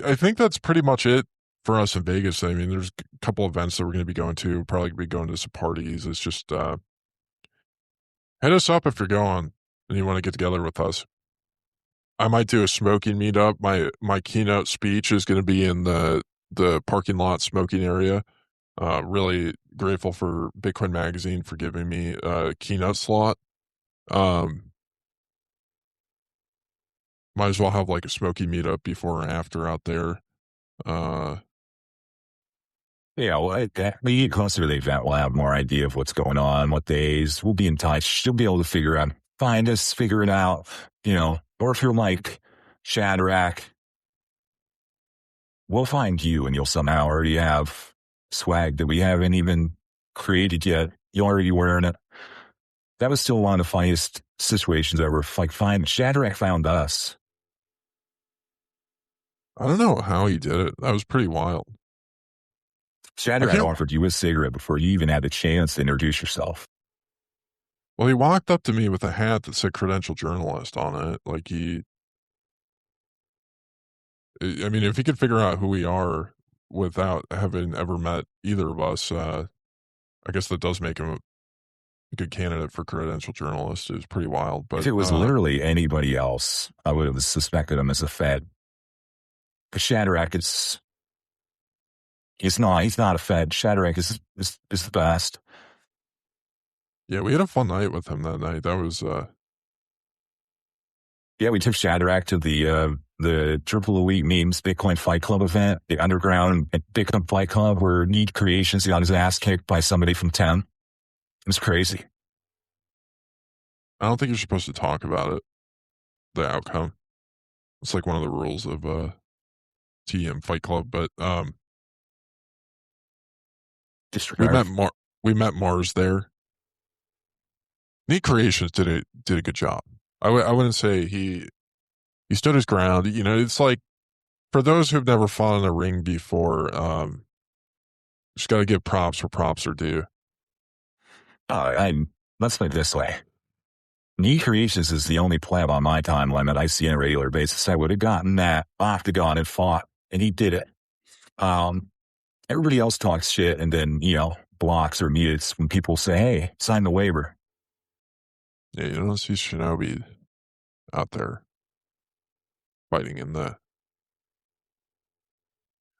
I think that's pretty much it for us in Vegas. I mean, there's a couple events that we're going to be going to. Probably be going to some parties. It's just hit us up if you're going and you want to get together with us. I might do a smoking meetup. My keynote speech is going to be in the parking lot smoking area. Really grateful for Bitcoin Magazine for giving me a keynote slot. Might as well have like a smoky meetup before or after out there. Yeah, well, we get closer to the event, we'll have more idea of what's going on, what days. We'll be in touch. You'll be able to find us, figure it out, or if you're like Shadrach, we'll find you and you'll somehow already have swag that we haven't even created yet. You're already wearing it. That was still one of the funniest situations ever. Like, Shadrach found us. I don't know how he did it. That was pretty wild. Shadrach offered you a cigarette before you even had the chance to introduce yourself. Well, he walked up to me with a hat that said credential journalist on it. Like I mean, if he could figure out who we are without having ever met either of us, I guess that does make him a good candidate for credential journalist. It was pretty wild. But if it was literally anybody else, I would have suspected him as a Fed. But Shadrach he's not a Fed. Shadrach is the best. Yeah, we had a fun night with him that night. That was yeah, we took Shadrach to the Triple Elite Memes Bitcoin Fight Club event, the underground Bitcoin Fight Club, where Need Creations got his ass kicked by somebody from 10. It was crazy. I don't think you're supposed to talk about it, the outcome. It's like one of the rules of TM Fight Club, but we met Mars there. Neat Creations did a good job. I wouldn't say he stood his ground. It's like, for those who've never fought in a ring before, just got to give props where props are due. Let's put it this way. Neat Creations is the only pleb on my time limit I see on a regular basis. I would have gotten that octagon and fought, and he did it. Everybody else talks shit and then, blocks or mutes when people say, hey, sign the waiver. Yeah, you don't see Shinobi out there fighting in the...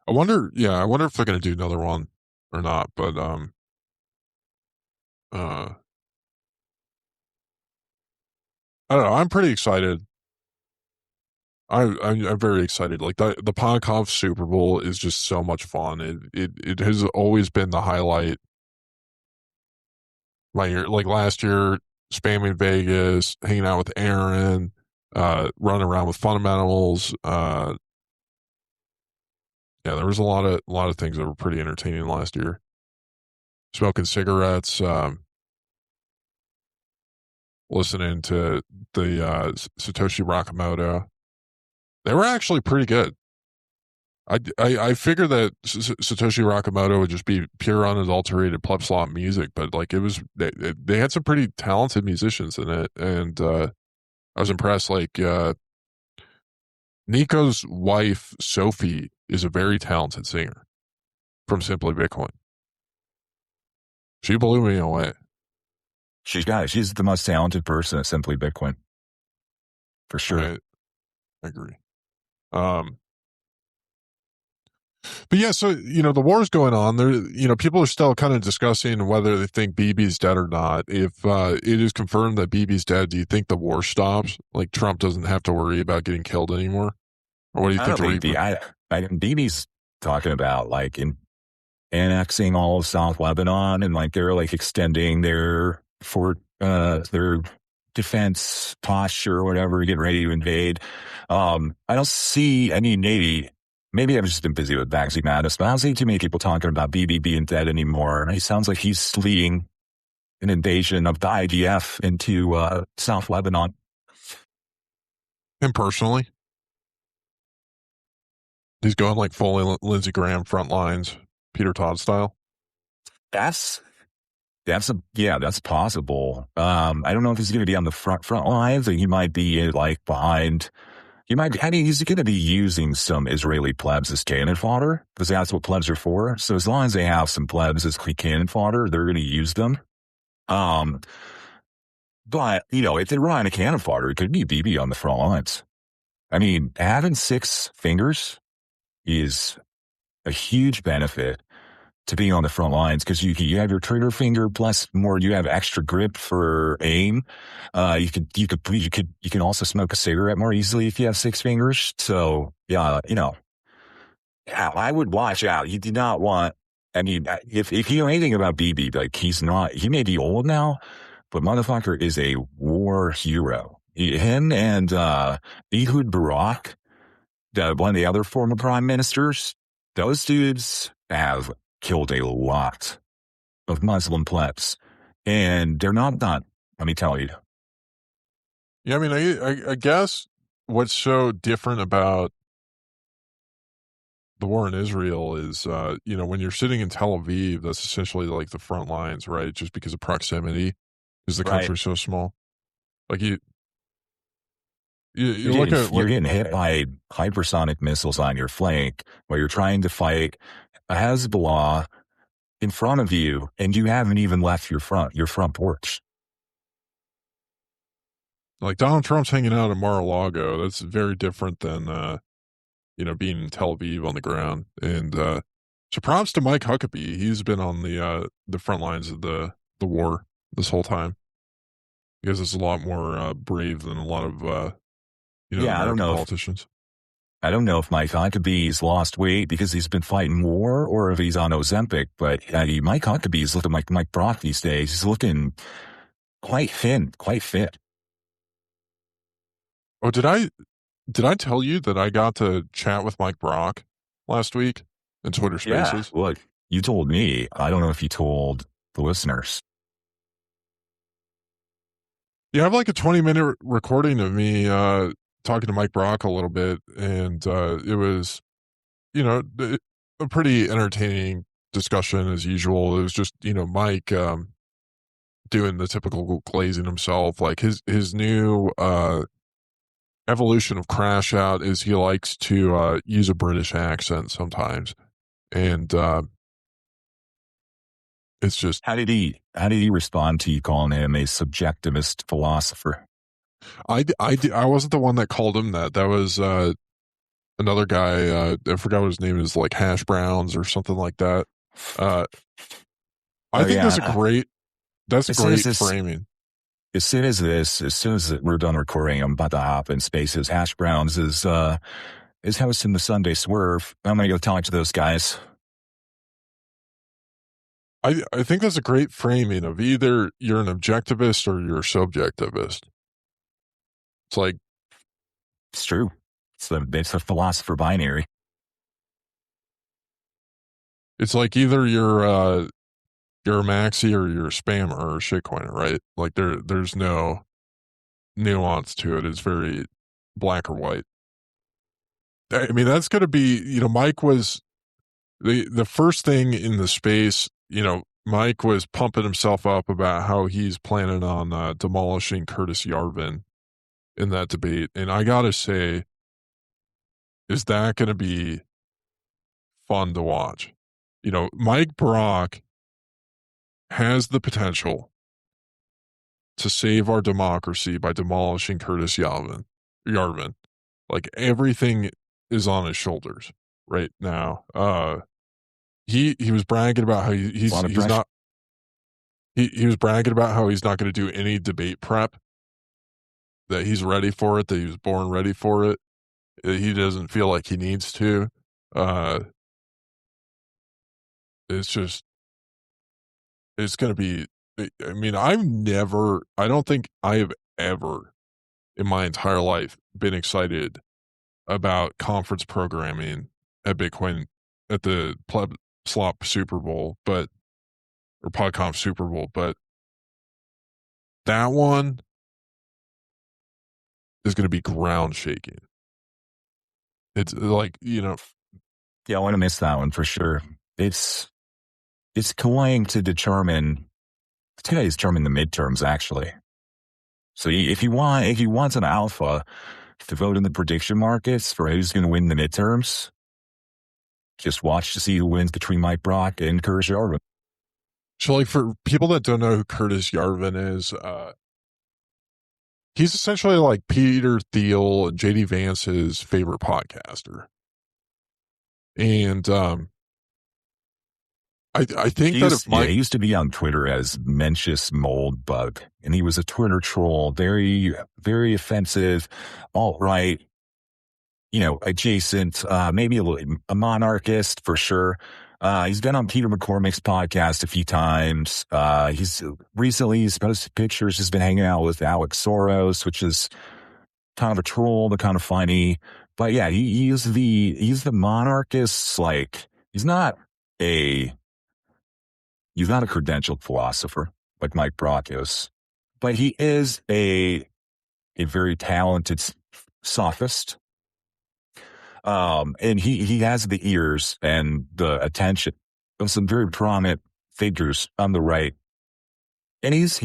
I wonder if they're going to do another one or not, but I don't know. I'm pretty excited. I'm very excited. Like the PodConf Super Bowl is just so much fun. It has always been the highlight my year. Like last year, spamming Vegas, hanging out with Aaron, running around with fundamentals. Yeah, there was a lot of things that were pretty entertaining last year. Smoking cigarettes, listening to the Satoshi Nakamoto. They were actually pretty good. I figured that Satoshi Nakamoto would just be pure unadulterated pleb slot music, but like it was, they had some pretty talented musicians in it, and I was impressed. Like Nico's wife Sophie is a very talented singer from Simply Bitcoin. She blew me away. She's the most talented person at Simply Bitcoin, for sure. I agree. But yeah, so, the war's going on there. People are still kind of discussing whether they think Bibi's dead or not. If it is confirmed that Bibi's dead, do you think the war stops? Like Trump doesn't have to worry about getting killed anymore? Or what do you think? Bibi's talking about like annexing all of South Lebanon, and like they're like extending their defense posture or whatever, getting ready to invade. I don't see any Navy. Maybe I've just been busy with Maxi Madness, but I don't see too many people talking about Bibi being dead anymore. He sounds like he's leading an invasion of the IDF into South Lebanon. Him personally? He's going like fully Lindsey Graham front lines, Peter Todd style? That's possible. I don't know if he's going to be on the front lines, or he might be like behind. He's going to be using some Israeli plebs as cannon fodder, because that's what plebs are for. So as long as they have some plebs as cannon fodder, they're going to use them. But if they run a cannon fodder, it could be Bibi on the front lines. I mean, having 6 fingers is a huge benefit to being on the front lines, because you have your trigger finger plus more. You have extra grip for aim. You can also smoke a cigarette more easily if you have 6 fingers. So yeah, I would watch out. You do not want. I mean, if you know anything about Bibi, like he may be old now, but motherfucker is a war hero. Him and Ehud Barak, one of the other former prime ministers, those dudes have killed a lot of Muslim plebs, and they're not done, let me tell you. Yeah, I mean, I guess what's so different about the war in Israel is, when you're sitting in Tel Aviv, that's essentially like the front lines, right? Just because of proximity, because the country's so small. Like you're getting hit by hypersonic missiles on your flank while you're trying to fight a Hezbollah in front of you, and you haven't even left your front porch. Like Donald Trump's hanging out in Mar-a-Lago. That's very different than, being in Tel Aviv on the ground. And so props to Mike Huckabee. He's been on the front lines of the war this whole time. Because it's a lot more brave than a lot of I don't know politicians. I don't know if Mike Huckabee's lost weight because he's been fighting war, or if he's on Ozempic, but Mike Huckabee's looking like Mike Brock these days. He's looking quite thin, quite fit. Oh, did I tell you that I got to chat with Mike Brock last week in Twitter Spaces? Yeah, look, you told me. I don't know if you told the listeners. Yeah, I have like a 20-minute recording of me talking to Mike Brock a little bit, and it was, a pretty entertaining discussion as usual. It was just, Mike doing the typical glazing himself. Like his new evolution of Crash Out is he likes to use a British accent sometimes, and it's just. How did he respond to you calling him a subjectivist philosopher? I wasn't the one that called him that. That was another guy. I forgot what his name is, like Hash Browns or something like that. I think that's a great framing. As soon as we're done recording, I'm about to hop in Spaces. Hash Browns is hosting the Sunday Swerve. I'm going to go talk to those guys. I think that's a great framing of either you're an objectivist or you're a subjectivist. It's like, it's true. It's a philosopher binary. It's like either you're a maxi or you're a spammer or a shitcoiner, right? Like there's no nuance to it. It's very black or white. I mean, that's going to be, Mike was the first thing in the space, Mike was pumping himself up about how he's planning on demolishing Curtis Yarvin in that debate. And I got to say, is that going to be fun to watch? Mike Brock has the potential to save our democracy by demolishing Curtis Yarvin. Like everything is on his shoulders right now. He was bragging about how he's not. He was bragging about how he's not going to do any debate prep. That he's ready for it. That he was born ready for it. He doesn't feel like he needs to. It's going to be. I mean, I don't think I have ever in my entire life been excited about conference programming at Bitcoin at the Pleb Slop Super Bowl, or PodConf Super Bowl, but that one is going to be ground shaking. It's like, Yeah, I want to miss that one for sure. It's going to determine the midterms, actually. So if you want an alpha to vote in the prediction markets for who's going to win the midterms, just watch to see who wins between Mike Brock and Curtis Yarvin. So, like, for people that don't know who Curtis Yarvin is, he's essentially like Peter Thiel and JD Vance's favorite podcaster. And I think he used to be on Twitter as Mencius Moldbug, and he was a Twitter troll, very, very offensive, alt-right, adjacent, maybe a monarchist for sure. He's been on Peter McCormick's podcast a few times. He's posted pictures. He's been hanging out with Alex Soros, which is kind of a troll, but kind of funny. But yeah, he's the monarchist. Like, he's not a credentialed philosopher like Mike Brock is, but he is a very talented sophist. And he has the ears and the attention of some very prominent figures on the right. And he's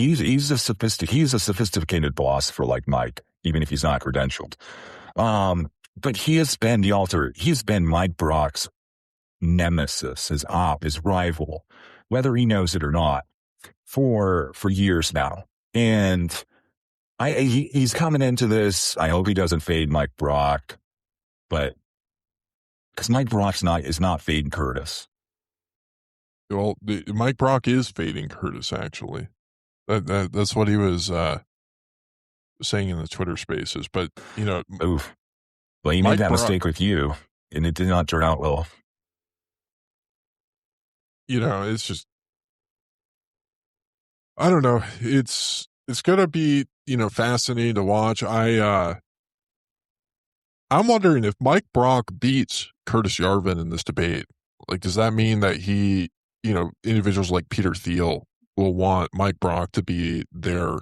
a sophisticated philosopher like Mike, even if he's not credentialed. But he's been Mike Brock's nemesis, his rival, whether he knows it or not, for years now. And he's coming into this. I hope he doesn't fade Mike Brock, but because Mike Brock is not fading Curtis. Well, Mike Brock is fading Curtis, actually. That's what he was saying in the Twitter Spaces. But oof. Well, he made that mistake with you, and it did not turn out well. It's just, I don't know. It's gonna be fascinating to watch. I'm wondering if Mike Brock beats Curtis Yarvin in this debate. Like, does that mean that he, individuals like Peter Thiel will want Mike Brock to be their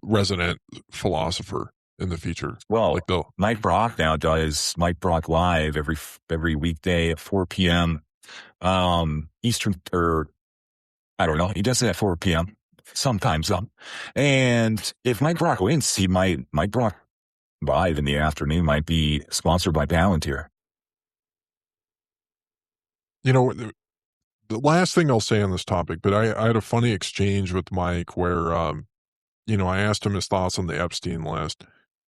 resident philosopher in the future? Well, Mike Brock now does Mike Brock Live every weekday at 4 p.m. Eastern, or I don't know. He does it at 4 p.m. sometimes. And if Mike Brock wins, Mike Brock Live in the afternoon might be sponsored by Palantir. The last thing I'll say on this topic, but I had a funny exchange with Mike where, I asked him his thoughts on the Epstein list,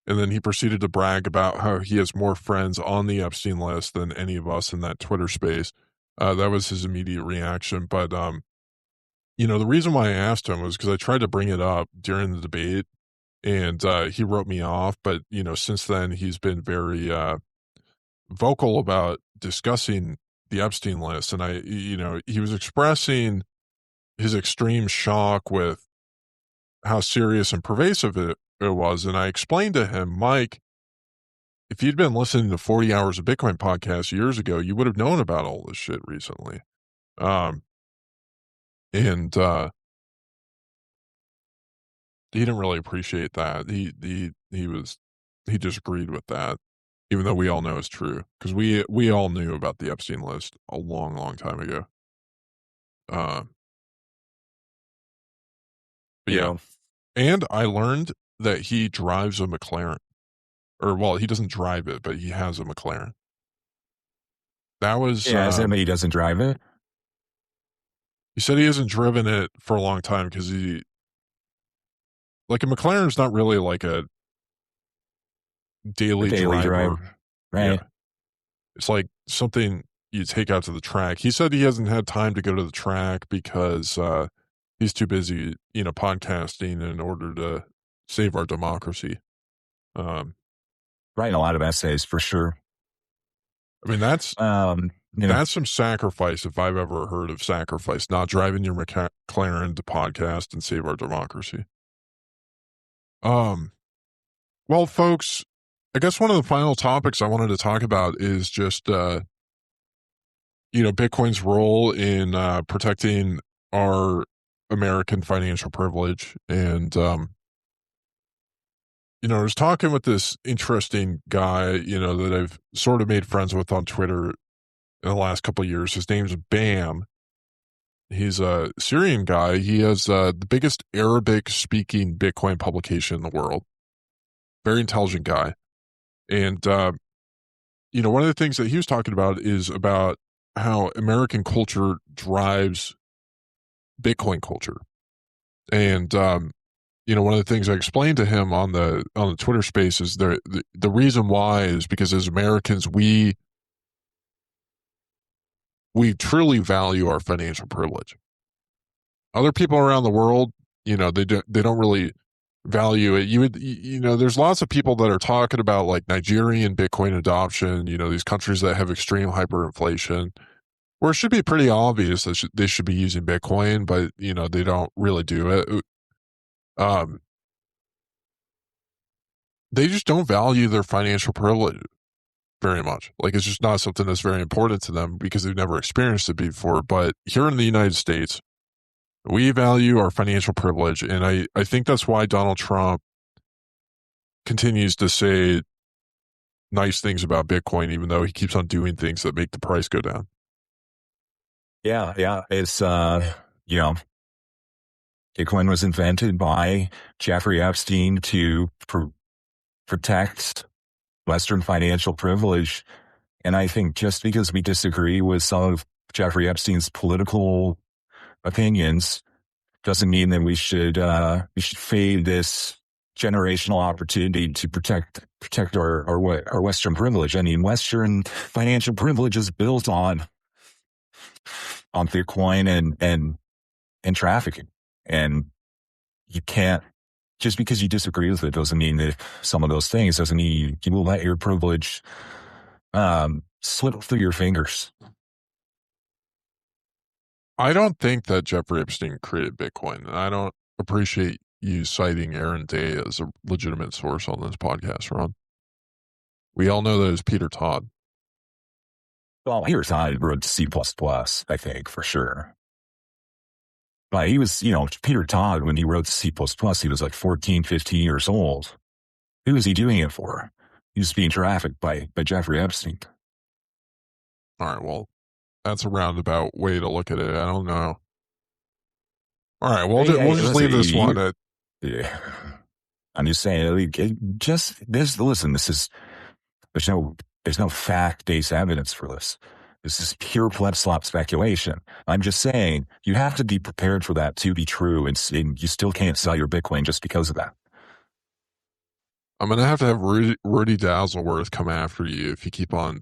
and then he proceeded to brag about how he has more friends on the Epstein list than any of us in that Twitter space. That was his immediate reaction. But, the reason why I asked him was because I tried to bring it up during the debate, and he wrote me off. But, since then, he's been very vocal about discussing the Epstein list, and he was expressing his extreme shock with how serious and pervasive it was. And I explained to him, Mike, if you'd been listening to 40 Hours of Bitcoin podcast years ago, you would have known about all this shit recently. And he didn't really appreciate that. He disagreed with that, even though we all know it's true, because we all knew about the Epstein list a long, long time ago. Yeah. And I learned that he drives a McLaren. Or, well, he doesn't drive it, but he has a McLaren. That was... Yeah, does that mean he doesn't drive it? He said he hasn't driven it for a long time because a McLaren is not really like a daily driver. Right. Yeah. It's like something you take out to the track. He said he hasn't had time to go to the track because he's too busy, podcasting in order to save our democracy. Writing a lot of essays for sure. I mean, that's some sacrifice if I've ever heard of sacrifice, not driving your McLaren to podcast and save our democracy. Well, folks, I guess one of the final topics I wanted to talk about is just, Bitcoin's role in protecting our American financial privilege. And, I was talking with this interesting guy, that I've sort of made friends with on Twitter in the last couple of years. His name's Bam. He's a Syrian guy. He has the biggest Arabic-speaking Bitcoin publication in the world. Very intelligent guy. And, one of the things that he was talking about is about how American culture drives Bitcoin culture. And, one of the things I explained to him on the Twitter space is the reason why is because as Americans, we truly value our financial privilege. Other people around the world, they don't really value it. There's lots of people that are talking about like Nigerian Bitcoin adoption, these countries that have extreme hyperinflation, where it should be pretty obvious that they should be using Bitcoin, but, they don't really do it. They just don't value their financial privilege very much. Like, it's just not something that's very important to them because they've never experienced it before. But here in the United States, we value our financial privilege. And I think that's why Donald Trump continues to say nice things about Bitcoin, even though he keeps on doing things that make the price go down. Yeah. It's, Bitcoin was invented by Jeffrey Epstein to protect Western financial privilege. And I think just because we disagree with some of Jeffrey Epstein's political opinions doesn't mean that we should fade this generational opportunity to protect our Western privilege. I mean, Western financial privilege is built on Bitcoin and trafficking. And you can't, just because you disagree with it doesn't mean that some of those things doesn't mean you will let your privilege slip through your fingers. I don't think that Jeffrey Epstein created Bitcoin. And I don't appreciate you citing Aaron Day as a legitimate source on this podcast, Ron. We all know that it's Peter Todd. Well, Peter Todd wrote C++, I think, for sure. But he was, Peter Todd, when he wrote C++, he was like 14, 15 years old. Who was he doing it for? He was being trafficked by Jeffrey Epstein. All right, well, that's a roundabout way to look at it. I don't know. All right, we'll just leave this one at... Yeah. I'm just saying, there's no fact-based evidence for this. This is pure pleb slop speculation. I'm just saying you have to be prepared for that to be true, and you still can't sell your Bitcoin just because of that. I'm going to have Rudy Dazzleworth come after you if you keep on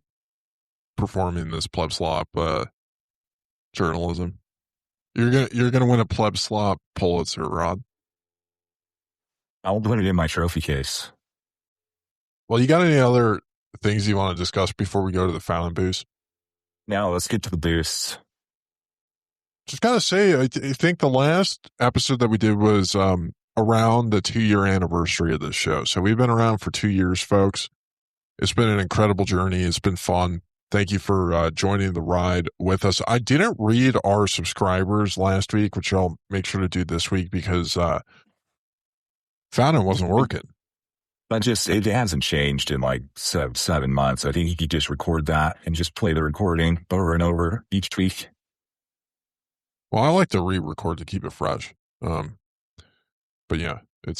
performing this pleb slop journalism. You're gonna win a pleb slop Pulitzer, Rod. I'll put it in my trophy case. Well, you got any other things you want to discuss before we go to the Fallon boost? Now let's get to the boosts. Just gotta say, I think the last episode that we did was around the 2-year anniversary of this show. So we've been around for 2 years, folks. It's been an incredible journey. It's been fun. Thank you for joining the ride with us. I didn't read our subscribers last week, which I'll make sure to do this week because found it wasn't working. But it hasn't changed in like 7 months. I think you could just record that and just play the recording over and over each week. Well, I like to re-record to keep it fresh. But yeah, it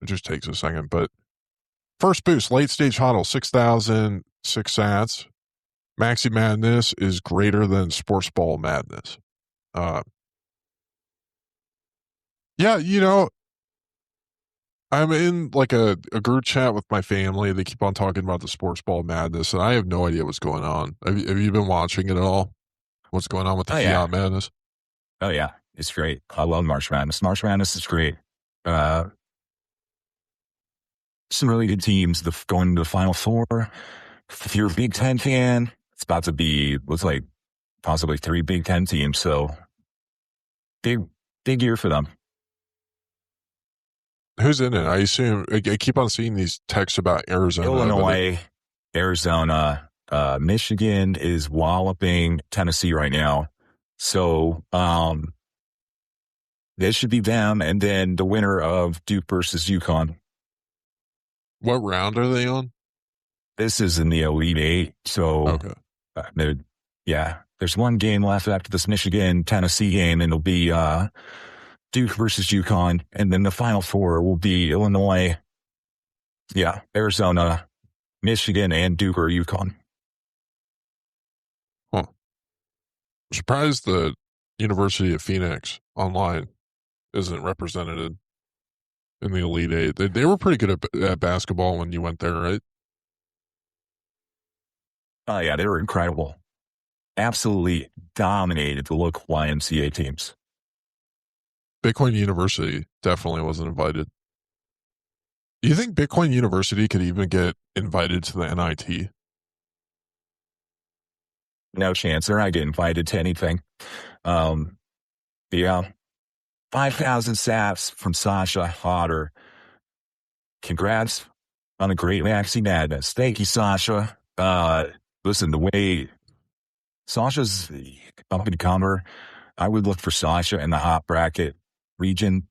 just takes a second. But first boost, late stage huddle, 6,006 sats. Maxi Madness is greater than Sports Ball Madness. Yeah, I'm in like a group chat with my family. They keep on talking about the Sports Ball Madness, and I have no idea what's going on. Have you been watching it at all? What's going on with the Fiat Madness? Oh, yeah. It's great. I love March Madness. March Madness is great. Some really good teams going to the Final Four. If you're a Big Ten fan, it's about to be, looks like possibly 3 Big Ten teams. So big year for them. Who's in it? I assume, I keep on seeing these texts about Arizona. Illinois, Arizona, Michigan is walloping Tennessee right now. So, this should be them. And then the winner of Duke versus UConn. What round are they on? This is in the Elite Eight. So, okay. There's one game left after this Michigan-Tennessee game, and it'll be Duke versus UConn. And then the Final Four will be Illinois, Arizona, Michigan, and Duke or UConn. Huh. I'm surprised the University of Phoenix online isn't represented in the Elite Eight. They were pretty good at basketball when you went there, right? Oh, yeah, they were incredible. Absolutely dominated the local YMCA teams. Bitcoin University definitely wasn't invited. Do you think Bitcoin University could even get invited to the NIT? No chance. They're not getting invited to anything. 5,000 sats from Sasha Hodder. Congrats on a great Maxi Madness. Thank you, Sasha. Listen, the way Sasha's up and comer, I would look for Sasha in the hot bracket region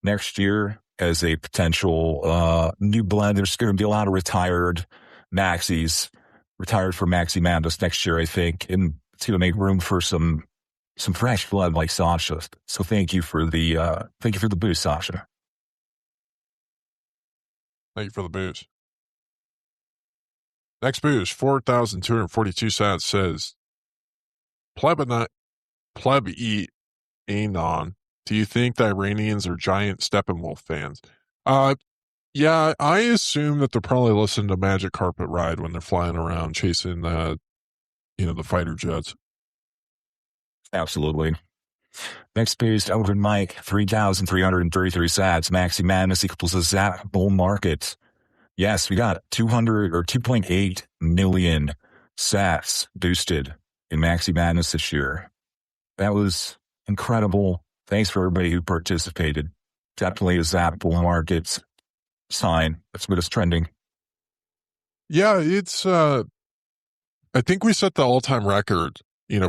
next year as a potential new blend. There's going to be a lot of retired Maxis, retired for Maxi Madness next year, I think, and it's going to make room for some fresh blood like Sasha. So thank you for the boost, Sasha. Thank you for the boost. Next boost, 4,242 sats says, Pleb eat Anon. Do you think the Iranians are giant Steppenwolf fans? Yeah, I assume that they're probably listening to Magic Carpet Ride when they're flying around chasing the fighter jets. Absolutely. Next boost, over Mike, 3,333 sats. Maxi Madness equals a Zap bull market. Yes, we got 2.8 million sats boosted in Maxi Madness this year. That was incredible. Thanks for everybody who participated. Definitely a Zap bull market sign. That's what it's trending. Yeah, it's I think we set the all-time record,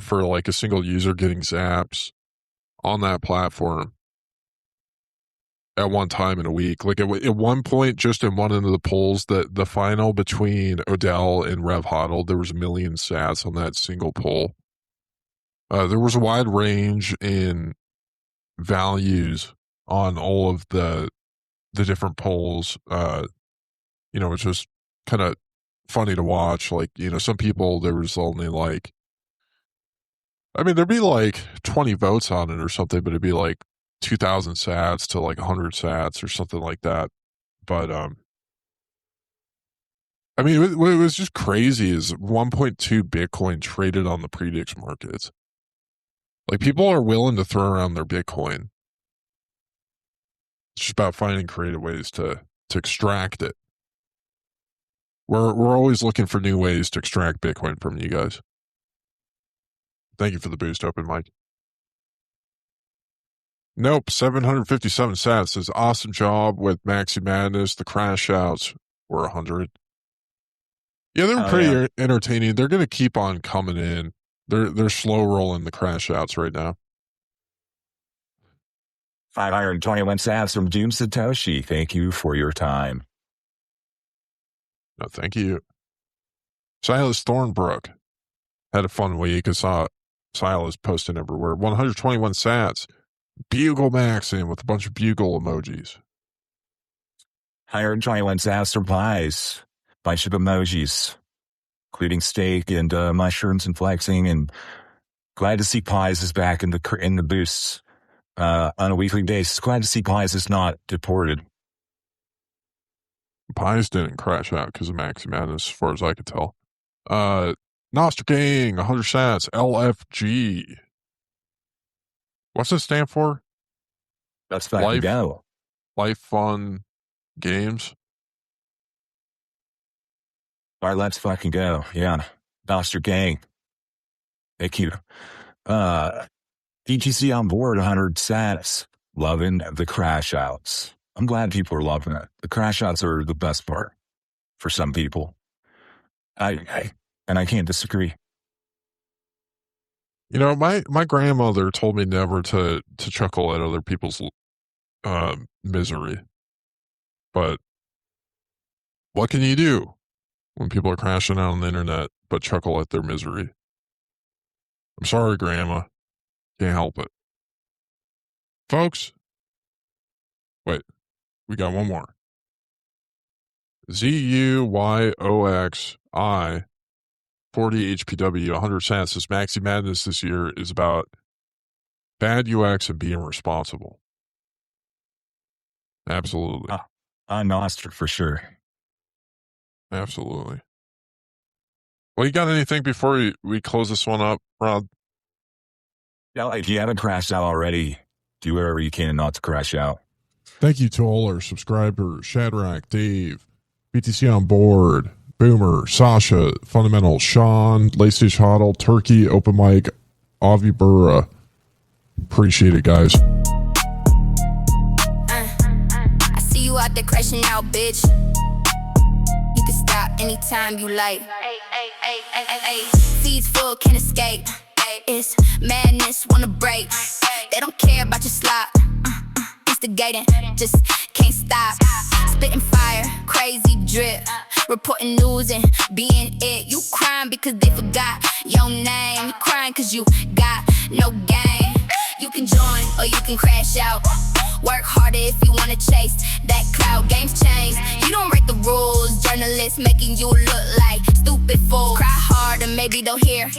for like a single user getting zaps on that platform at one time in a week. Like at one point, just in one end of the polls, the final between Odell and Rev Hodl, there was 1 million sats on that single poll. There was a wide range in values on all of the different polls. It's just kind of funny to watch. Like, some people, there was only like, there'd be like 20 votes on it or something, but it'd be like 2,000 sats to like 100 sats or something like that. But, what was just crazy is 1.2 Bitcoin traded on the predix markets. Like, people are willing to throw around their Bitcoin. It's just about finding creative ways to extract it. We're always looking for new ways to extract Bitcoin from you guys. Thank you for the boost, Open Mike. Nope, 757 sats says awesome job with Maxi Madness. The crash outs were 100. Yeah, they were pretty entertaining. They're going to keep on coming in. They're slow rolling the crash outs right now. 521 sats from Doom Satoshi. Thank you for your time. No, thank you. Silas Thornbrook had a fun week. I saw Silas posting everywhere. 121 sats. Bugle Maxim with a bunch of bugle emojis. 121 sats from Pies. Bunch of emojis, including steak and mushrooms and flexing. And glad to see Pies is back in the boosts on a weekly basis. Glad to see Pies is not deported. Pies didn't crash out because of Maxi Madness, as far as I could tell. Noster Gang, 100 sats. LFG. What's it stand for? Let's fucking go. Life Fun Games. All right, let's fucking go. Yeah. Noster Gang. Thank you. DGC on board, 100 sats. Loving the crash outs. I'm glad people are loving it. The crash outs are the best part for some people. And I can't disagree. You know, my grandmother told me never to chuckle at other people's misery. But what can you do when people are crashing out on the internet but chuckle at their misery? I'm sorry, Grandma. Can't help it. Folks, wait, we got one more. ZUYOXI 40 HPW 100 cents says Maxi Madness this year is about bad UX and being responsible. Absolutely. On Noster for sure. Absolutely. Well, you got anything before we close this one up, Rod? Yeah, if you haven't crashed out already, do whatever you can not to crash out. Thank you to all our subscribers, Shadrach, Dave, BTC on board, Boomer, Sasha, Fundamental, Sean, Laystage Hoddle, Turkey, Open Mic, Avi Burra. Appreciate it, guys. I see you out there crashing out, bitch. You can stop anytime you like. Seeds full, can't escape. It's madness, wanna break. They don't care about your slop. Instigating, just can't stop. Spitting fire, crazy drip. Reporting news and being it. You crying because they forgot your name. You crying because you got no game. You can join or you can crash out. Work harder if you wanna chase that cloud. Games change. You don't break the rules. Journalists making you look like stupid fools. Cry hard and maybe they'll hear.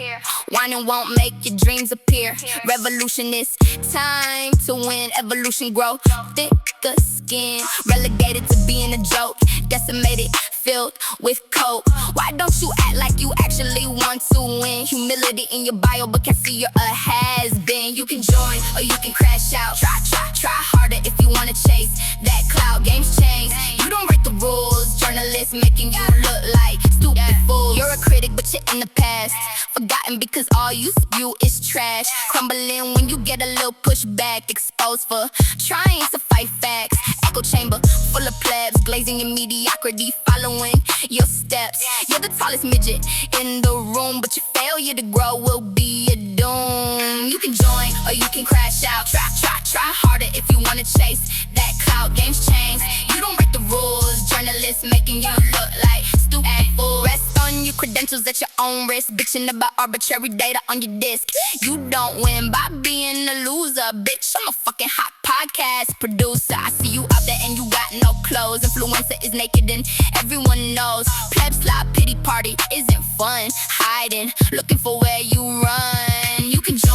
Whining won't make your dreams appear. Revolution is time to win. Evolution grow thicker skin. Relegated to being a joke. Decimated, filled with coke. Why don't you act like you actually want to win? Humility in your bio, but can't see you're a has-been. You can join or you can crash out. Try harder if you wanna chase that cloud. Games change. You don't break the rules. Journalists making you look like stupid fools. You're a critic, but you're in the past. Forgotten because all you spew is trash. Crumbling when you get a little pushback. Exposed for trying to fight facts. Echo chamber full of plebs, glazing your mediocrity, following your steps. You're the tallest midget in the room, but your failure to grow will be a doom. You can join or you can crash out. Try harder if you wanna chase that cloud. Games change. You don't break the rules. Journalists making you look like stupid fools. Rest on your credentials at your own risk. Bitching about arbitrary data on your disc. You don't win by being a loser, bitch. I'm a fucking hot podcast producer. I see you out there and you got no clothes. Influencer is naked and everyone knows. Plebs slot pity party isn't fun. Hiding, looking for where you run. You can join